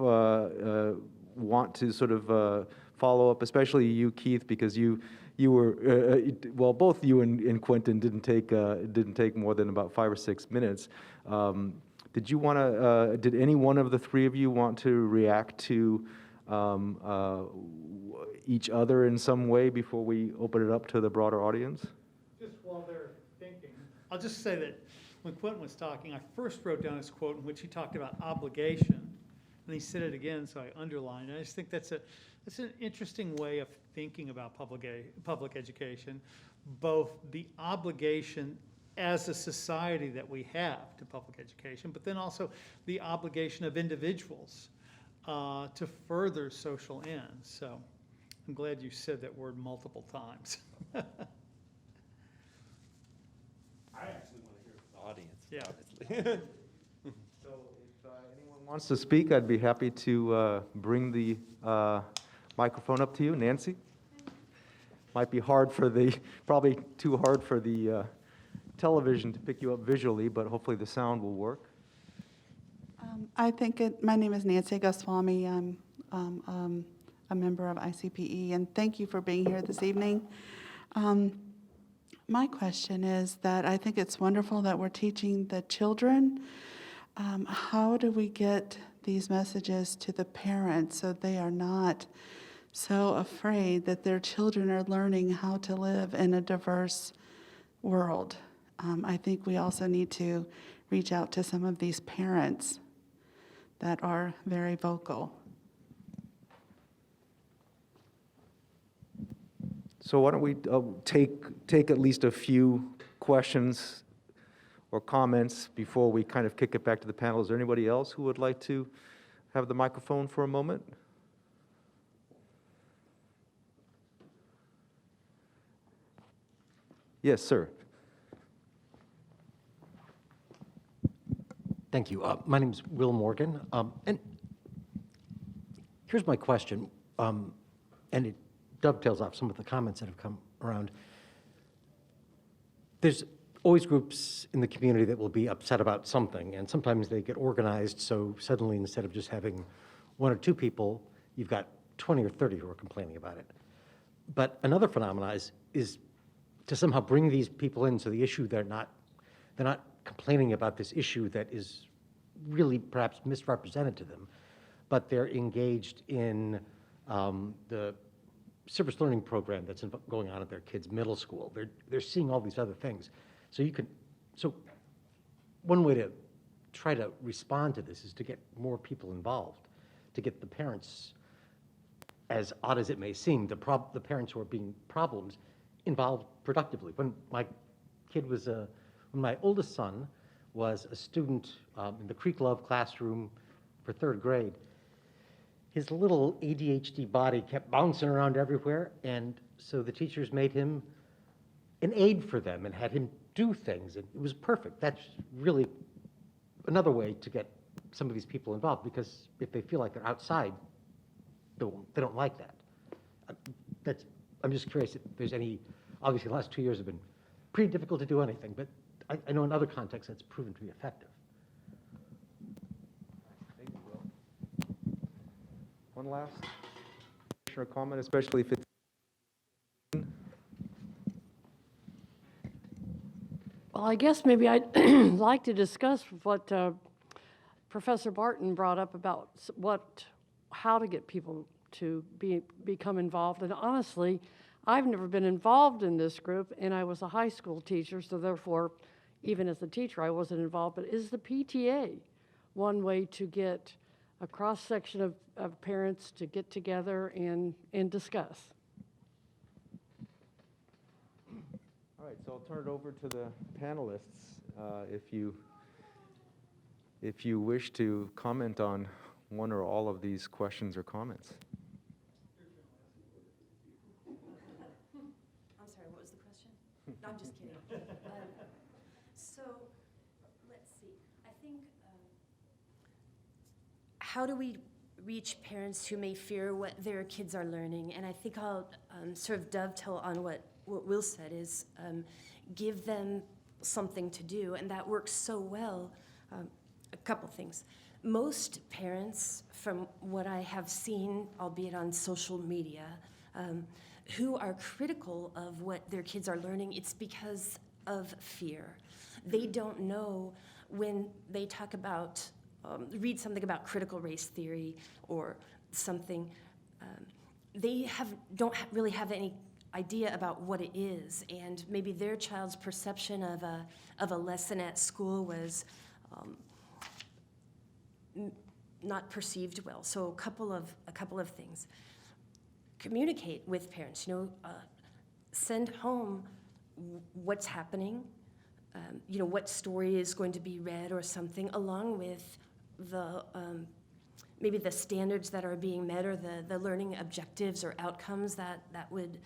want to sort of follow up, especially you, Keith, because you were well, both you and Quentin didn't take more than about 5 or 6 minutes. Did you want to? Did any one of the three of you want to react to each other in some way before we open it up to the broader audience? Just while they're thinking, I'll just say that when Quentin was talking, I first wrote down his quote in which he talked about obligation, and he said it again, so I underlined it. I just think that's an interesting way of thinking about public education, both the obligation as a society that we have to public education, but then also the obligation of individuals to further social ends. So I'm glad you said that word multiple times. I actually want to hear from the audience, honestly. So if anyone wants to speak, I'd be happy to bring the microphone up to you. Nancy? Might be probably too hard for the television to pick you up visually, but hopefully the sound will work. My name is Nancy Goswami. I'm a member of ICPE, and thank you for being here this evening. My question is that I think it's wonderful that we're teaching the children. How do we get these messages to the parents so they are not so afraid that their children are learning how to live in a diverse world? I think we also need to reach out to some of these parents that are very vocal. So why don't we take at least a few questions or comments before we kind of kick it back to the panel. Is there anybody else who would like to have the microphone for a moment? Yes, sir. Thank you. My name is Will Morgan, and here's my question, and it dovetails off some of the comments that have come around. There's always groups in the community that will be upset about something, and sometimes they get organized, so suddenly instead of just having 1 or 2 people, you've got 20 or 30 who are complaining about it. But another phenomenon is to somehow bring these people in so the issue, they're not complaining about this issue that is really perhaps misrepresented to them, but they're engaged in the service learning program that's going on at their kids' middle school. They're seeing all these other things. So one way to try to respond to this is to get more people involved, to get the parents, as odd as it may seem, the parents who are being problems involved productively. When my oldest son was a student in the Creek Love classroom for 3rd grade, his little ADHD body kept bouncing around everywhere, and so the teachers made him an aide for them and had him do things, and it was perfect. That's really another way to get some of these people involved, because if they feel like they're outside, they don't like that. I'm just curious if there's any. Obviously, the last 2 years have been pretty difficult to do anything, but I know in other contexts that's proven to be effective. Thank you, Will. One last comment, especially if it's. Well, I guess maybe I'd like to discuss what Professor Barton brought up about how to get people to become involved. And honestly, I've never been involved in this group, and I was a high school teacher, so therefore, even as a teacher, I wasn't involved. But is the PTA one way to get a cross-section of parents to get together and discuss? All right, so I'll turn it over to the panelists. if you wish to comment on one or all of these questions or comments. I'm sorry, what was the question? No, I'm just kidding. So, let's see. I think, how do we reach parents who may fear what their kids are learning? And I think I'll sort of dovetail on what Will said, is give them something to do, and that works so well. A couple things. Most parents, from what I have seen, albeit on social media, who are critical of what their kids are learning, it's because of fear. They don't know when they talk about, read something about critical race theory or something, they don't really have any idea about what it is, and maybe their child's perception of a lesson at school was not perceived well. So a couple of things. Communicate with parents. Send home what's happening. What story is going to be read or something, along with the maybe the standards that are being met or the learning objectives or outcomes that would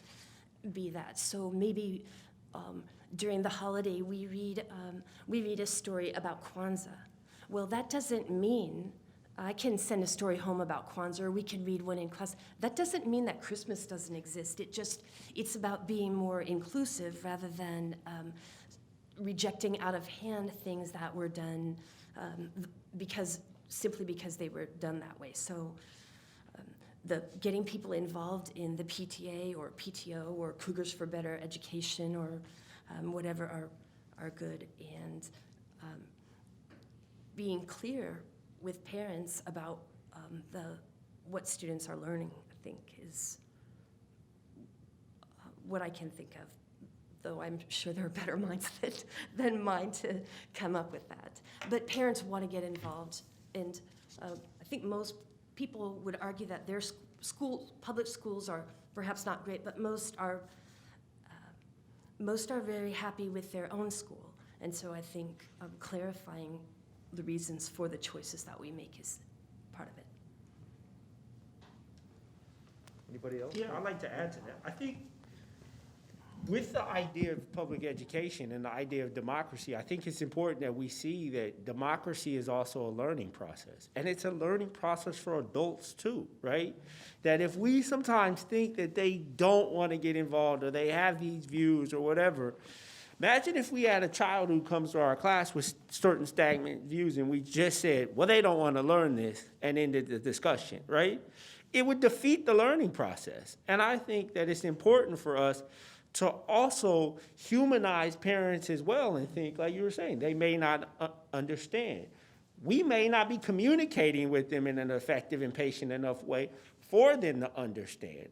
be that. So maybe during the holiday we read a story about Kwanzaa. Well, that doesn't mean I can send a story home about Kwanzaa, or we can read one in class. That doesn't mean that Christmas doesn't exist. It's about being more inclusive rather than rejecting out of hand things that were done simply because they were done that way. So the getting people involved in the PTA or PTO or Cougars for Better Education or whatever are good, and being clear with parents about what students are learning, I think, is what I can think of, though I'm sure there are better minds than mine to come up with that. But parents want to get involved, and I think most people would argue that their public schools are perhaps not great, but most are very happy with their own school. And so I think clarifying the reasons for the choices that we make is part of it. Anybody else? Yeah, I'd like to add to that. I think with the idea of public education and the idea of democracy, I think it's important that we see that democracy is also a learning process. And it's a learning process for adults too, right? That if we sometimes think that they don't want to get involved or they have these views or whatever, imagine if we had a child who comes to our class with certain stagnant views and we just said, well, they don't want to learn this, and ended the discussion, right? It would defeat the learning process. And I think that it's important for us to also humanize parents as well and think, like you were saying, they may not understand. We may not be communicating with them in an effective and patient enough way for them to understand.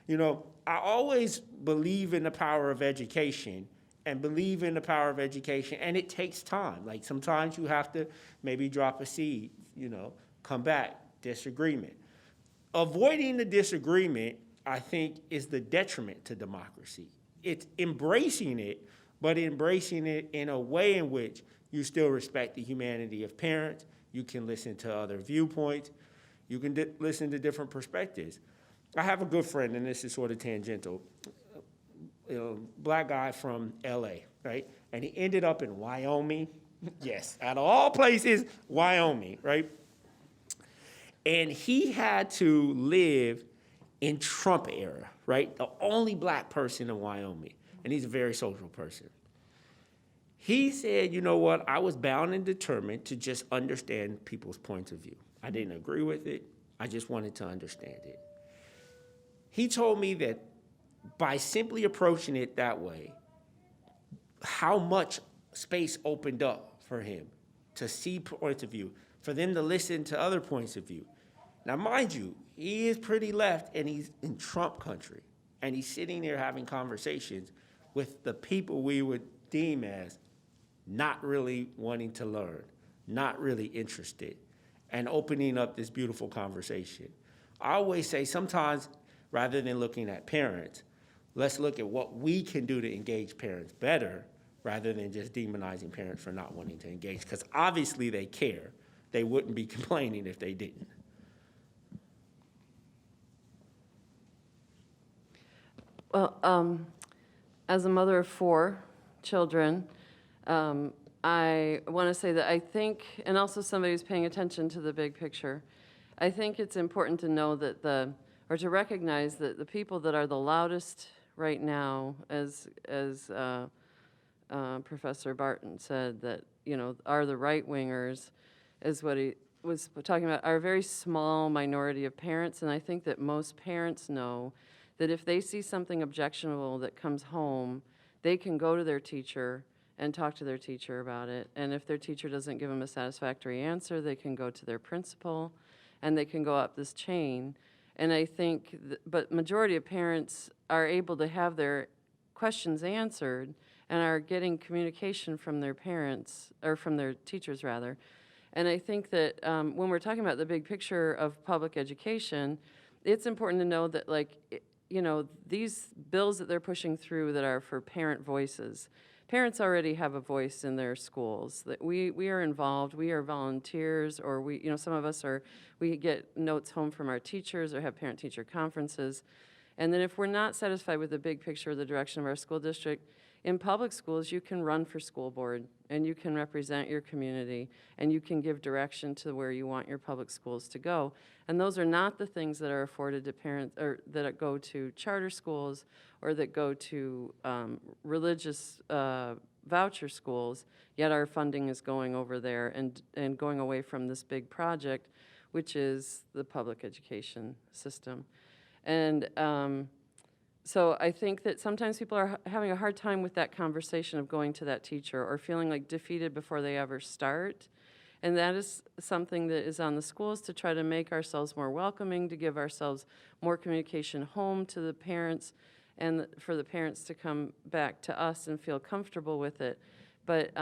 I always believe in the power of education and believe in the power of education, and it takes time. Like sometimes you have to maybe drop a seed, come back, disagreement. Avoiding the disagreement, I think, is the detriment to democracy. It's embracing it, but embracing it in a way in which you still respect the humanity of parents, you can listen to other viewpoints, you can listen to different perspectives. I have a good friend, and this is sort of tangential, black guy from LA, right? And he ended up in Wyoming. Yes, out of all places, Wyoming, right? And he had to live in Trump era, right? The only black person in Wyoming. And he's a very social person. He said, you know what? I was bound and determined to just understand people's points of view. I didn't agree with it. I just wanted to understand it. He told me that by simply approaching it that way, how much space opened up for him to see points of view, for them to listen to other points of view. Now, mind you, he is pretty left, and he's in Trump country, and he's sitting there having conversations with the people we would deem as not really wanting to learn, not really interested, and opening up this beautiful conversation. I always say sometimes, rather than looking at parents, let's look at what we can do to engage parents better rather than just demonizing parents for not wanting to engage, because obviously they care. They wouldn't be complaining if they didn't. Well, as a mother of 4 children, I want to say that I think, and also somebody who's paying attention to the big picture, I think it's important to know that or to recognize that the people that are the loudest right now, as Professor Barton said, that, are the right-wingers, is what he was talking about, are a very small minority of parents, and I think that most parents know that if they see something objectionable that comes home, they can go to their teacher and talk to their teacher about it. And if their teacher doesn't give them a satisfactory answer, they can go to their principal, and they can go up this chain. And I think, but majority of parents are able to have their questions answered and are getting communication from their parents, or from their teachers rather. And I think that when we're talking about the big picture of public education, it's important to know that, these bills that they're pushing through that are for parent voices, parents already have a voice in their schools. That we are involved, we are volunteers, or some of us we get notes home from our teachers or have parent-teacher conferences. And then if we're not satisfied with the big picture of the direction of our school district, in public schools, you can run for school board, and you can represent your community, and you can give direction to where you want your public schools to go. And those are not the things that are afforded to parents, or that go to charter schools, or that go to religious voucher schools, yet our funding is going over there and going away from this big project, which is the public education system. And so I think that sometimes people are having a hard time with that conversation of going to that teacher, or feeling like defeated before they ever start. And that is something that is on the schools, to try to make ourselves more welcoming, to give ourselves more communication home to the parents, and for the parents to come back to us and feel comfortable with it. But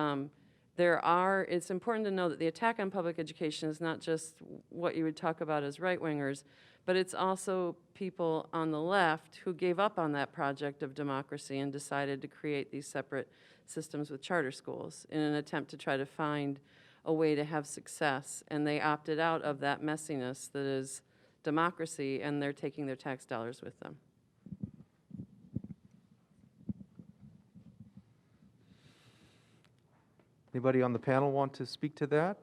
it's important to know that the attack on public education is not just what you would talk about as right-wingers, but it's also people on the left who gave up on that project of democracy and decided to create these separate systems with charter schools in an attempt to try to find a way to have success. And they opted out of that messiness that is democracy, and they're taking their tax dollars with them. Anybody on the panel want to speak to that?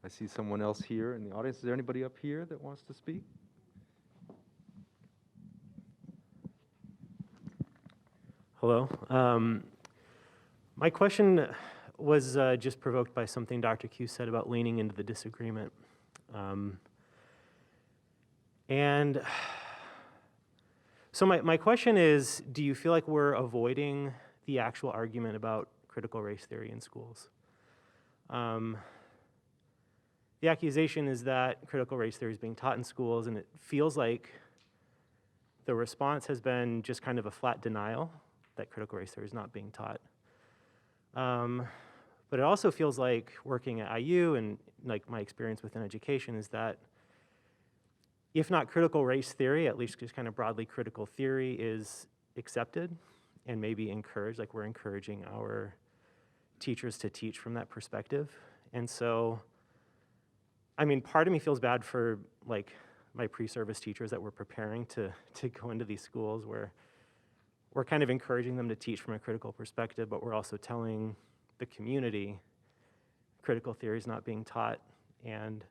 I see someone else here in the audience. Is there anybody up here that wants to speak? Hello. My question was just provoked by something Dr. Q said about leaning into the disagreement. And so my question is, do you feel like we're avoiding the actual argument about critical race theory in schools? The accusation is that critical race theory is being taught in schools, and it feels like the response has been just kind of a flat denial that critical race theory is not being taught. But it also feels like, working at IU and like my experience within education, is that if not critical race theory, at least just kind of broadly critical theory is accepted and maybe encouraged, like we're encouraging our teachers to teach from that perspective. And so, I mean, part of me feels bad for like my pre-service teachers that we're preparing to go into these schools, where we're kind of encouraging them to teach from a critical perspective, but we're also telling the community critical theory is not being taught. And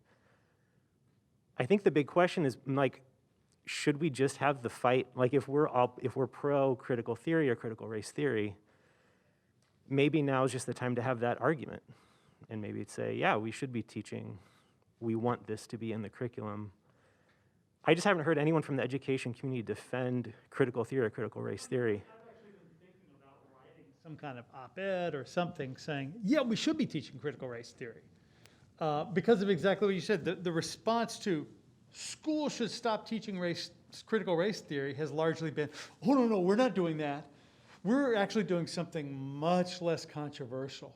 I think the big question is, like, should we just have the fight? Like, if we're pro critical theory or critical race theory, maybe now is just the time to have that argument. And maybe it's say, yeah, we should be teaching. We want this to be in the curriculum. I just haven't heard anyone from the education community defend critical theory or critical race theory. I've actually been thinking about writing some kind of op-ed or something saying, yeah, we should be teaching critical race theory. Because of exactly what you said, the response to schools should stop teaching critical race theory has largely been, oh, no, we're not doing that. We're actually doing something much less controversial.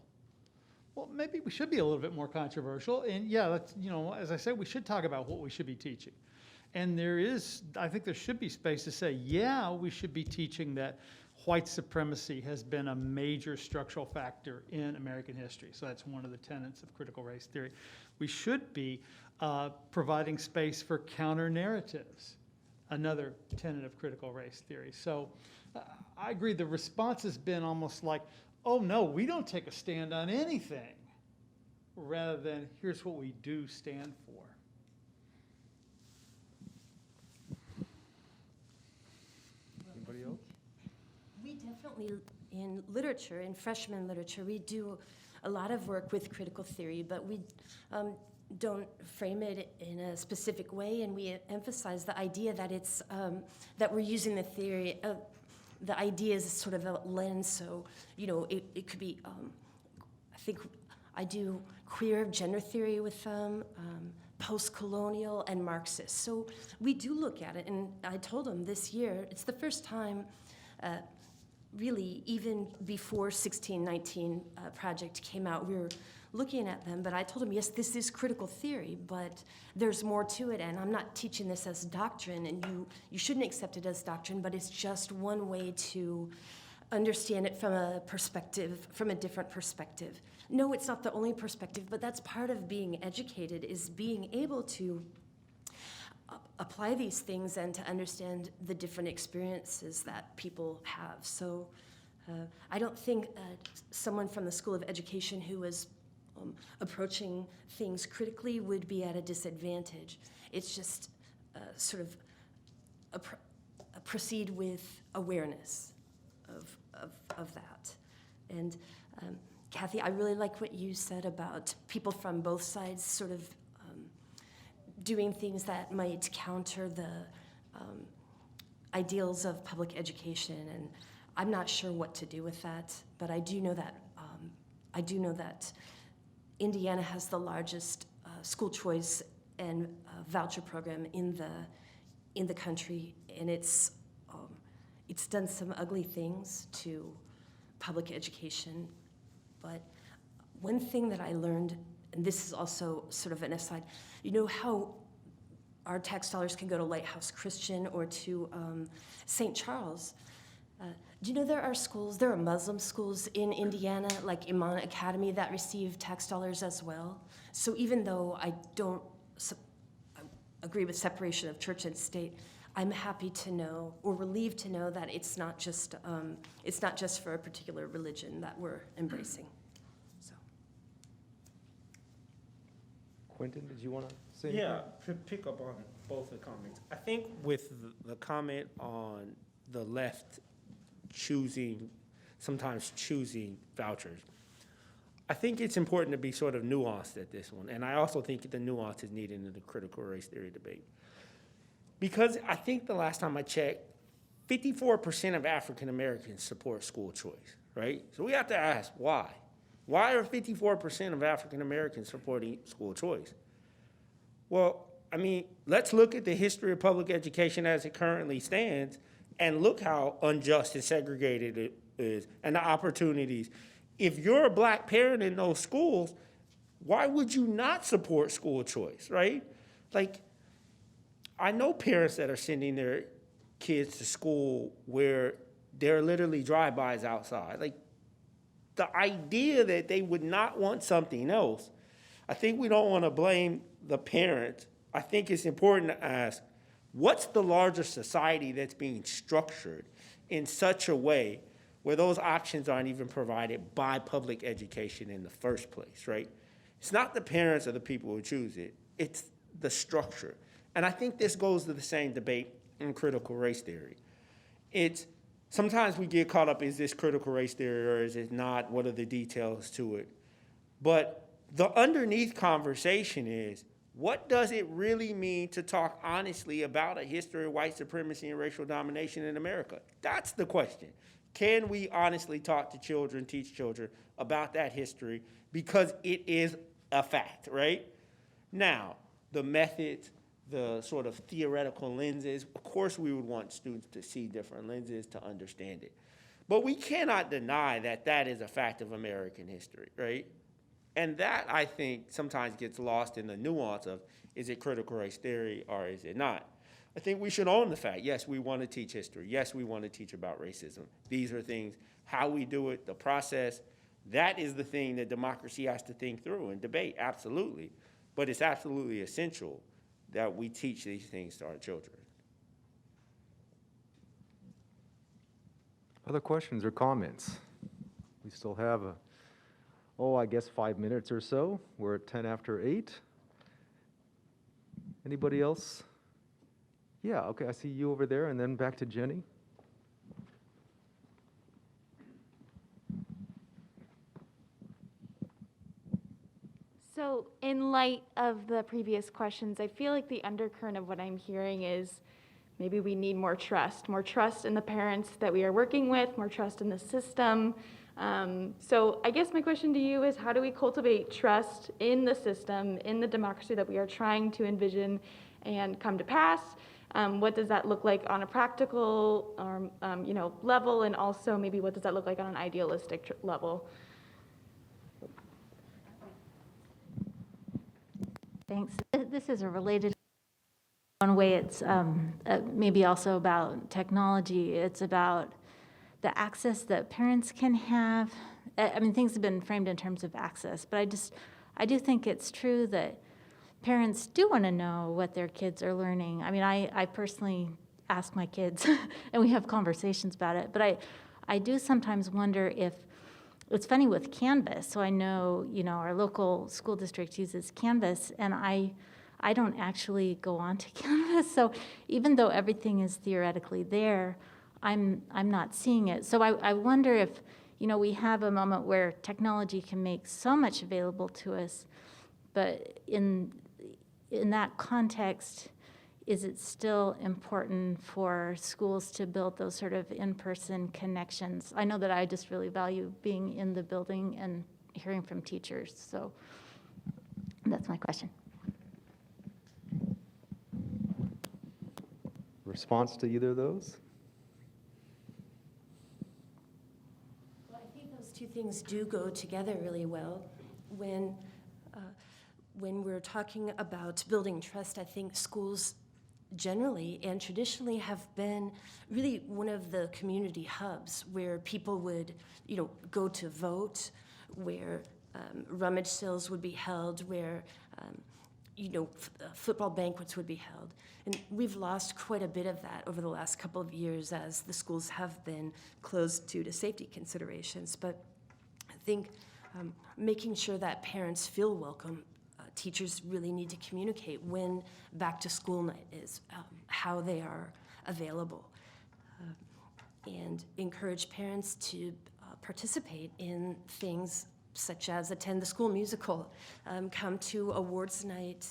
Well, maybe we should be a little bit more controversial. And yeah, that's, as I said, we should talk about what we should be teaching. And I think there should be space to say, yeah, we should be teaching that white supremacy has been a major structural factor in American history. So that's one of the tenets of critical race theory. We should be providing space for counter-narratives, another tenet of critical race theory. So I agree, the response has been almost like, oh no, we don't take a stand on anything, rather than here's what we do stand for. Anybody else? We definitely, in literature, in freshman literature, we do a lot of work with critical theory, but we don't frame it in a specific way, and we emphasize the idea that it's that we're using the theory, the idea as sort of a lens. So, you know, it could be. I think I do queer gender theory with them, post-colonial and Marxist. So we do look at it, and I told them this year it's the first time. Really, even before 1619 project came out, we were looking at them, but I told him, yes, this is critical theory, but there's more to it, and I'm not teaching this as doctrine, and you shouldn't accept it as doctrine, but it's just one way to understand it from a perspective, from a different perspective. No, it's not the only perspective, but that's part of being educated, is being able to apply these things and to understand the different experiences that people have. So I don't think someone from the School of Education who was approaching things critically would be at a disadvantage. It's just sort of proceed with awareness of that. And Kathy, I really like what you said about people from both sides sort of doing things that might counter the ideals of public education, and I'm not sure what to do with that. But I do know that Indiana has the largest school choice and voucher program in the country, and it's done some ugly things to public education. But one thing that I learned, and this is also sort of an aside, you know how our tax dollars can go to Lighthouse Christian or to St. Charles? Do you know there are Muslim schools in Indiana, like Iman Academy, that receive tax dollars as well? So even though I don't agree with separation of church and state, I'm happy to know, or relieved to know, that it's not just for a particular religion that we're embracing. So. Quentin, did you want to say Yeah, anything? to pick up on both the comments. I think with the comment on the left sometimes choosing vouchers, I think it's important to be sort of nuanced at this one. And I also think the nuance is needed in the critical race theory debate. Because I think the last time I checked, 54% of African Americans support school choice, right? So we have to ask why. Why are 54% of African Americans supporting school choice? Well, I mean, let's look at the history of public education as it currently stands and look how unjust and segregated it is and the opportunities. If you're a black parent in those schools, why would you not support school choice, right? Like, I know parents that are sending their kids to school where there are literally drive-bys outside. Like, the idea that they would not want something else, I think we don't want to blame the parent. I think it's important to ask, what's the larger society that's being structured in such a way where those options aren't even provided by public education in the first place, right? It's not the parents or the people who choose it, it's the structure. And I think this goes to the same debate in critical race theory. Sometimes we get caught up, is this critical race theory or is it not? What are the details to it? But the underneath conversation is, what does it really mean to talk honestly about a history of white supremacy and racial domination in America? That's the question. Can we honestly talk to children, teach children about that history? Because it is a fact, right? Now, the methods, the sort of theoretical lenses, of course we would want students to see different lenses to understand it. But we cannot deny that that is a fact of American history, right? And that, I think, sometimes gets lost in the nuance of, is it critical race theory or is it not? I think we should own the fact, yes, we want to teach history. Yes, we want to teach about racism. These are things, how we do it, the process, that is the thing that democracy has to think through and debate, absolutely. But it's absolutely essential that we teach these things to our children. Other questions or comments? We still have, I guess 5 minutes or so. We're at 10 after 8. Anybody else? Yeah, okay, I see you over there, and then back to Jenny. So in light of the previous questions, I feel like the undercurrent of what I'm hearing is maybe we need more trust in the parents that we are working with, more trust in the system. So I guess my question to you is, how do we cultivate trust in the system, in the democracy that we are trying to envision and come to pass? What does that look like on a practical level, and also maybe what does that look like on an idealistic level? Thanks. This is a related. One way it's maybe also about technology. It's about the access that parents can have. I mean, things have been framed in terms of access, but I do think it's true that parents do want to know what their kids are learning. I mean, I personally ask my kids, and we have conversations about it, but I do sometimes wonder if, it's funny with Canvas, so I know, our local school district uses Canvas, and I don't actually go on to Canvas, so even though everything is theoretically there, I'm not seeing it. So I wonder if, we have a moment where technology can make so much available to us, but in that context, is it still important for schools to build those sort of in-person connections? I know that I just really value being in the building and hearing from teachers, so that's my question. Response to either of those? Well, I think those two things do go together really well. When we're talking about building trust, I think schools generally and traditionally have been really one of the community hubs where people would, go to vote, where rummage sales would be held, where, football banquets would be held. And we've lost quite a bit of that over the last couple of years as the schools have been closed due to safety considerations. But I think making sure that parents feel welcome, teachers really need to communicate when back to school night is, how they are available, and encourage parents to participate in things such as attend the school musical, come to awards night.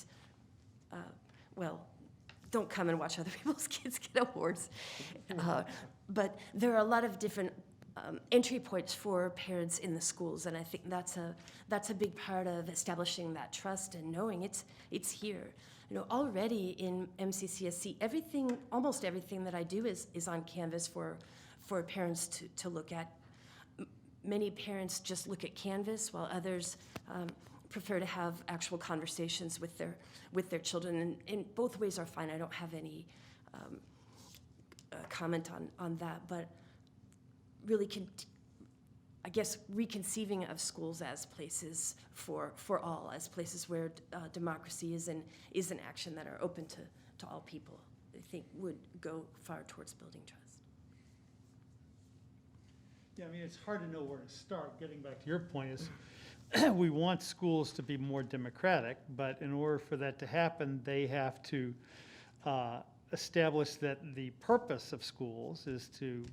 Don't come and watch other people's kids get awards. But there are a lot of different entry points for parents in the schools, and I think that's a big part of establishing that trust and knowing it's here. Already in MCCSC, almost everything that I do is on Canvas for parents to look at. Many parents just look at Canvas, while others prefer to have actual conversations with their children, and both ways are fine. I don't have any comment on that, but really, I guess, reconceiving of schools as places for all, as places where democracy is an action that are open to all people, I think would go far towards building trust. Yeah, I mean, it's hard to know where to start. Getting back to your point is, we want schools to be more democratic, but in order for that to happen, they have to establish that the purpose of schools is to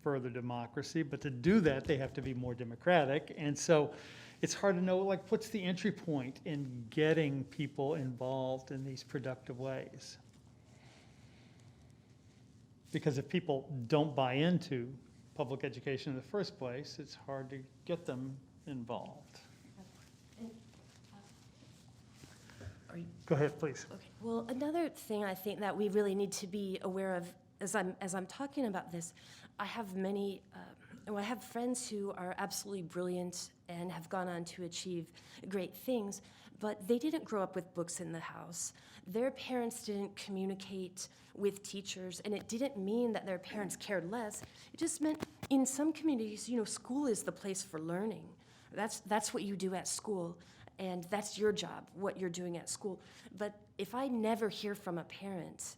further democracy, but to do that, they have to be more democratic. And so it's hard to know, what's the entry point in getting people involved in these productive ways? Because if people don't buy into public education in the first place, it's hard to get them involved. Go ahead, please. Okay. Well, another thing I think that we really need to be aware of as I'm talking about this, I have many well, I have friends who are absolutely brilliant and have gone on to achieve great things, but they didn't grow up with books in the house. Their parents didn't communicate with teachers, and it didn't mean that their parents cared less. It just meant in some communities, school is the place for learning. That's what you do at school, and that's your job, what you're doing at school. But if I never hear from a parent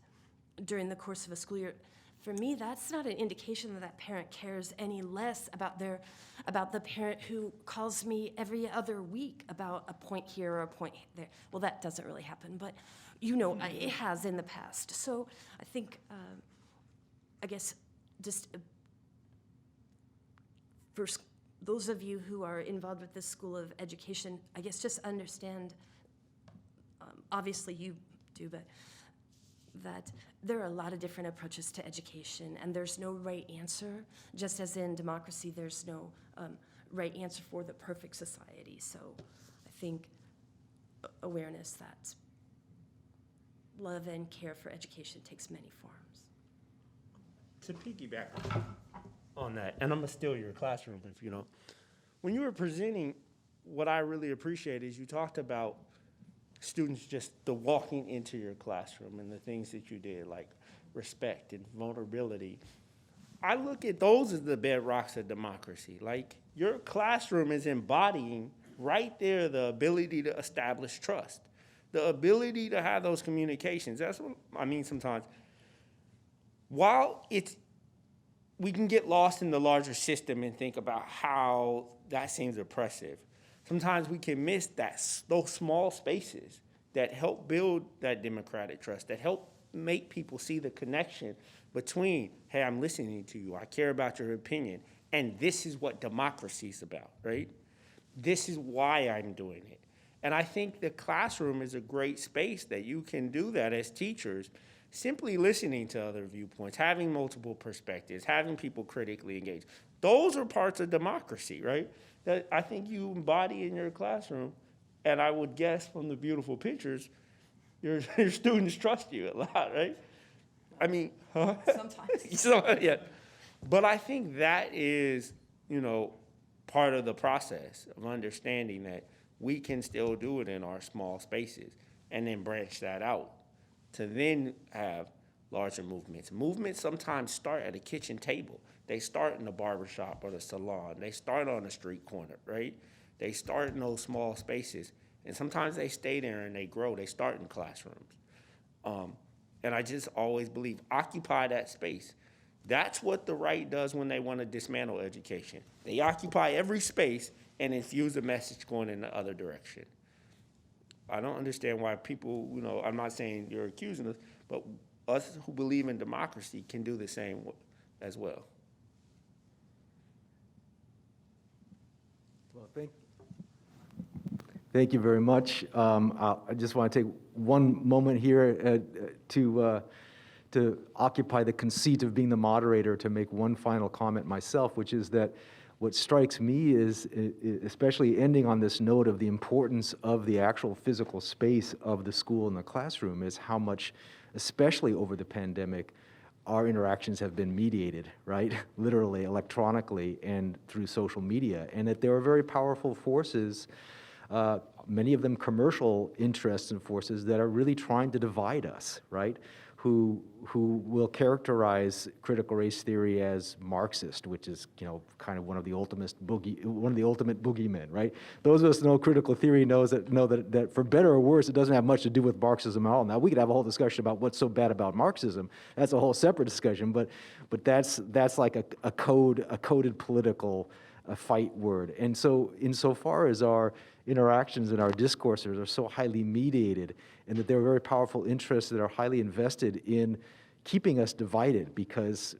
during the course of a school year, for me, that's not an indication that that parent cares any less about the parent who calls me every other week about a point here or a point there. Well, that doesn't really happen, but it has in the past. So I think, I guess, just for those of you who are involved with this School of Education, I guess just understand, obviously you do, but that there are a lot of different approaches to education, and there's no right answer. Just as in democracy, there's no right answer for the perfect society. So I think awareness that love and care for education takes many forms. To piggyback on that, and I'm gonna steal your classroom if you don't. When you were presenting, what I really appreciate is you talked about students just the walking into your classroom and the things that you did, like respect and vulnerability. I look at those as the bedrocks of democracy. Like, your classroom is embodying right there the ability to establish trust, the ability to have those communications. That's what I mean sometimes. While we can get lost in the larger system and think about how that seems oppressive, sometimes we can miss those small spaces that help build that democratic trust, that help make people see the connection between, hey, I'm listening to you, I care about your opinion, and this is what democracy is about, right? This is why I'm doing it. And I think the classroom is a great space that you can do that as teachers, simply listening to other viewpoints, having multiple perspectives, having people critically engaged. Those are parts of democracy, right? That I think you embody in your classroom. And I would guess from the beautiful pictures, your students trust you a lot, right? I mean, huh? Sometimes. Yeah. But I think that is, part of the process of understanding that we can still do it in our small spaces and then branch that out to then have larger movements. Movements sometimes start at a kitchen table. They start in the barbershop or the salon. They start on a street corner, right? They start in those small spaces, and sometimes they stay there and they grow. They start in classrooms. And I just always believe, occupy that space. That's what the right does when they want to dismantle education. They occupy every space and infuse a message going in the other direction. I don't understand why people, I'm not saying you're accusing us, but us who believe in democracy can do the same as well. Well, thank you very much. I just want to take one moment here to occupy the conceit of being the moderator to make one final comment myself, which is that what strikes me is, especially ending on this note of the importance of the actual physical space of the school and the classroom, is how much, especially over the pandemic, our interactions have been mediated, right? Literally, electronically, and through social media. And that there are very powerful forces, many of them commercial interests and forces, that are really trying to divide us, right? Who will characterize critical race theory as Marxist, which is, kind of one of the ultimate boogeymen, right? Those of us who know critical theory know that for better or worse, it doesn't have much to do with Marxism at all. Now, we could have a whole discussion about what's so bad about Marxism. That's a whole separate discussion, but that's like a coded political fight word. And so insofar as our interactions and our discourses are so highly mediated, and that there are very powerful interests that are highly invested in keeping us divided, because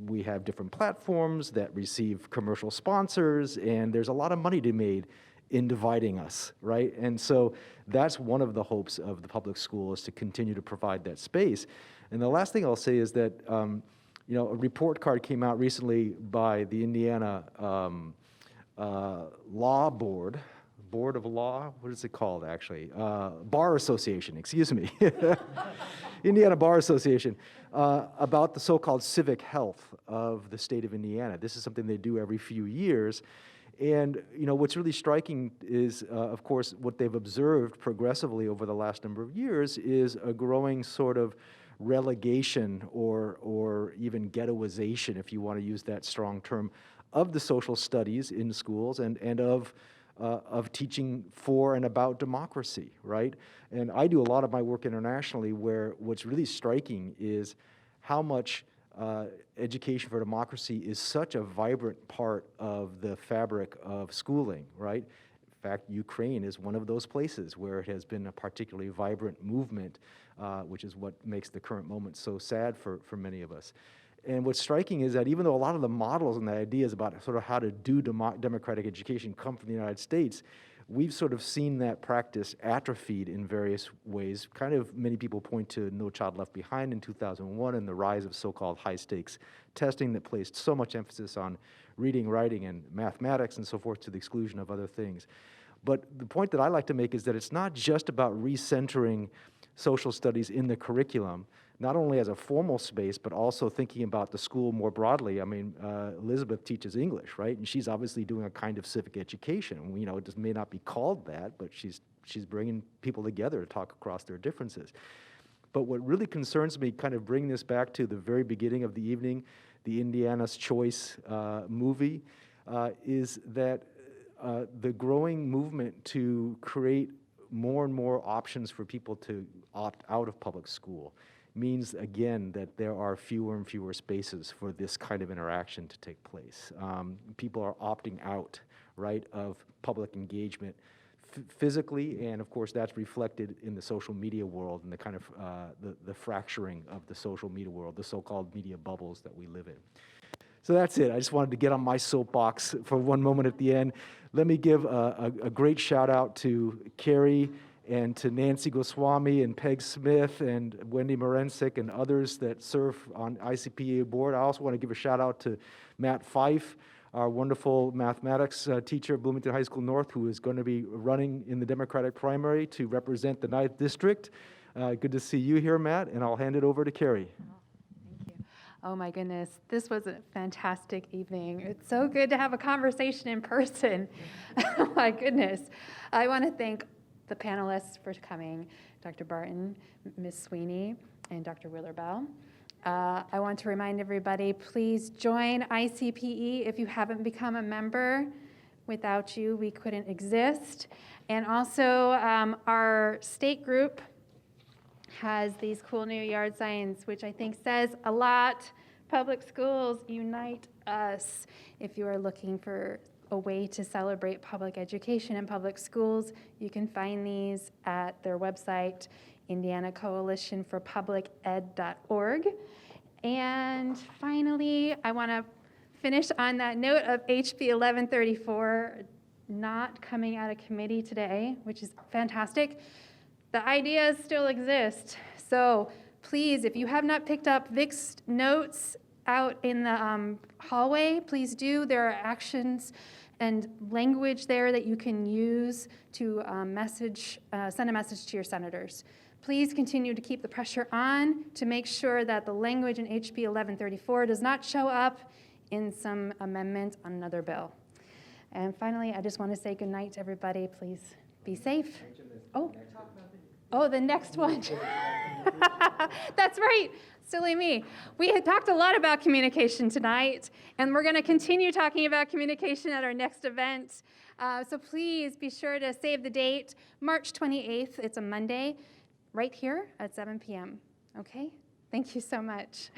we have different platforms that receive commercial sponsors, and there's a lot of money to be made in dividing us, right? And so that's one of the hopes of the public school, is to continue to provide that space. And the last thing I'll say is that, a report card came out recently by the Indiana Law Board, Board of Law, what is it called, actually? Bar Association, excuse me. Indiana Bar Association, about the so-called civic health of the state of Indiana. This is something they do every few years. And, you know, what's really striking is, of course, what they've observed progressively over the last number of years is a growing sort of relegation or even ghettoization, if you want to use that strong term, of the social studies in schools and of teaching for and about democracy, right? And I do a lot of my work internationally where what's really striking is how much education for democracy is such a vibrant part of the fabric of schooling, right? In fact, Ukraine is one of those places where it has been a particularly vibrant movement, which is what makes the current moment so sad for many of us. And what's striking is that even though a lot of the models and the ideas about sort of how to do democratic education come from the United States, we've sort of seen that practice atrophied in various ways. Kind of many people point to No Child Left Behind in 2001 and the rise of so-called high-stakes testing that placed so much emphasis on reading, writing, and mathematics and so forth to the exclusion of other things. But the point that I like to make is that it's not just about recentering social studies in the curriculum, not only as a formal space, but also thinking about the school more broadly. I mean, Elizabeth teaches English, right? And she's obviously doing a kind of civic education. You know, it just may not be called that, but she's bringing people together to talk across their differences. But what really concerns me, kind of bringing this back to the very beginning of the evening, the Indiana's Choice movie, is that the growing movement to create more and more options for people to opt out of public school means, again, that there are fewer and fewer spaces for this kind of interaction to take place. People are opting out, right, of public engagement physically, and of course that's reflected in the social media world and the kind of the fracturing of the social media world, the so-called media bubbles that we live in. So that's it. I just wanted to get on my soapbox for one moment at the end. Let me give a great shout out to Carrie and to Nancy Goswami and Peg Smith and Wendy Morensic and others that serve on ICPE board. I also want to give a shout out to Matt Fife, our wonderful mathematics teacher at Bloomington High School North, who is going to be running in the Democratic primary to represent the 9th District. Good to see you here, Matt, and I'll hand it over to Carrie. Oh my goodness, this was a fantastic evening. It's so good to have a conversation in person. Oh my goodness. I want to thank the panelists for coming, Dr. Barton, Ms. Sweeney, and Dr. Wheeler-Bell. I want to remind everybody, please join ICPE if you haven't become a member. Without you, we couldn't exist. And also, our state group has these cool new yard signs, which I think says a lot. Public schools unite us. If you are looking for a way to celebrate public education in public schools, you can find these at their website, indianacoalitionforpubliced.org. And finally, I want to finish on that note of HB 1134 not coming out of committee today, which is fantastic. The ideas still exist. So please, if you have not picked up Vic's notes out in the hallway, please do. There are actions and language there that you can use to send a message to your senators. Please continue to keep the pressure on to make sure that the language in HB 1134 does not show up in some amendment on another bill. And finally, I just want to say good night to everybody. Please be safe. Oh, the next one. That's right. Silly me. We had talked a lot about communication tonight, and we're going to continue talking about communication at our next event. So please be sure to save the date, March 28th. It's a Monday, right here at 7 p.m. Okay? Thank you so much.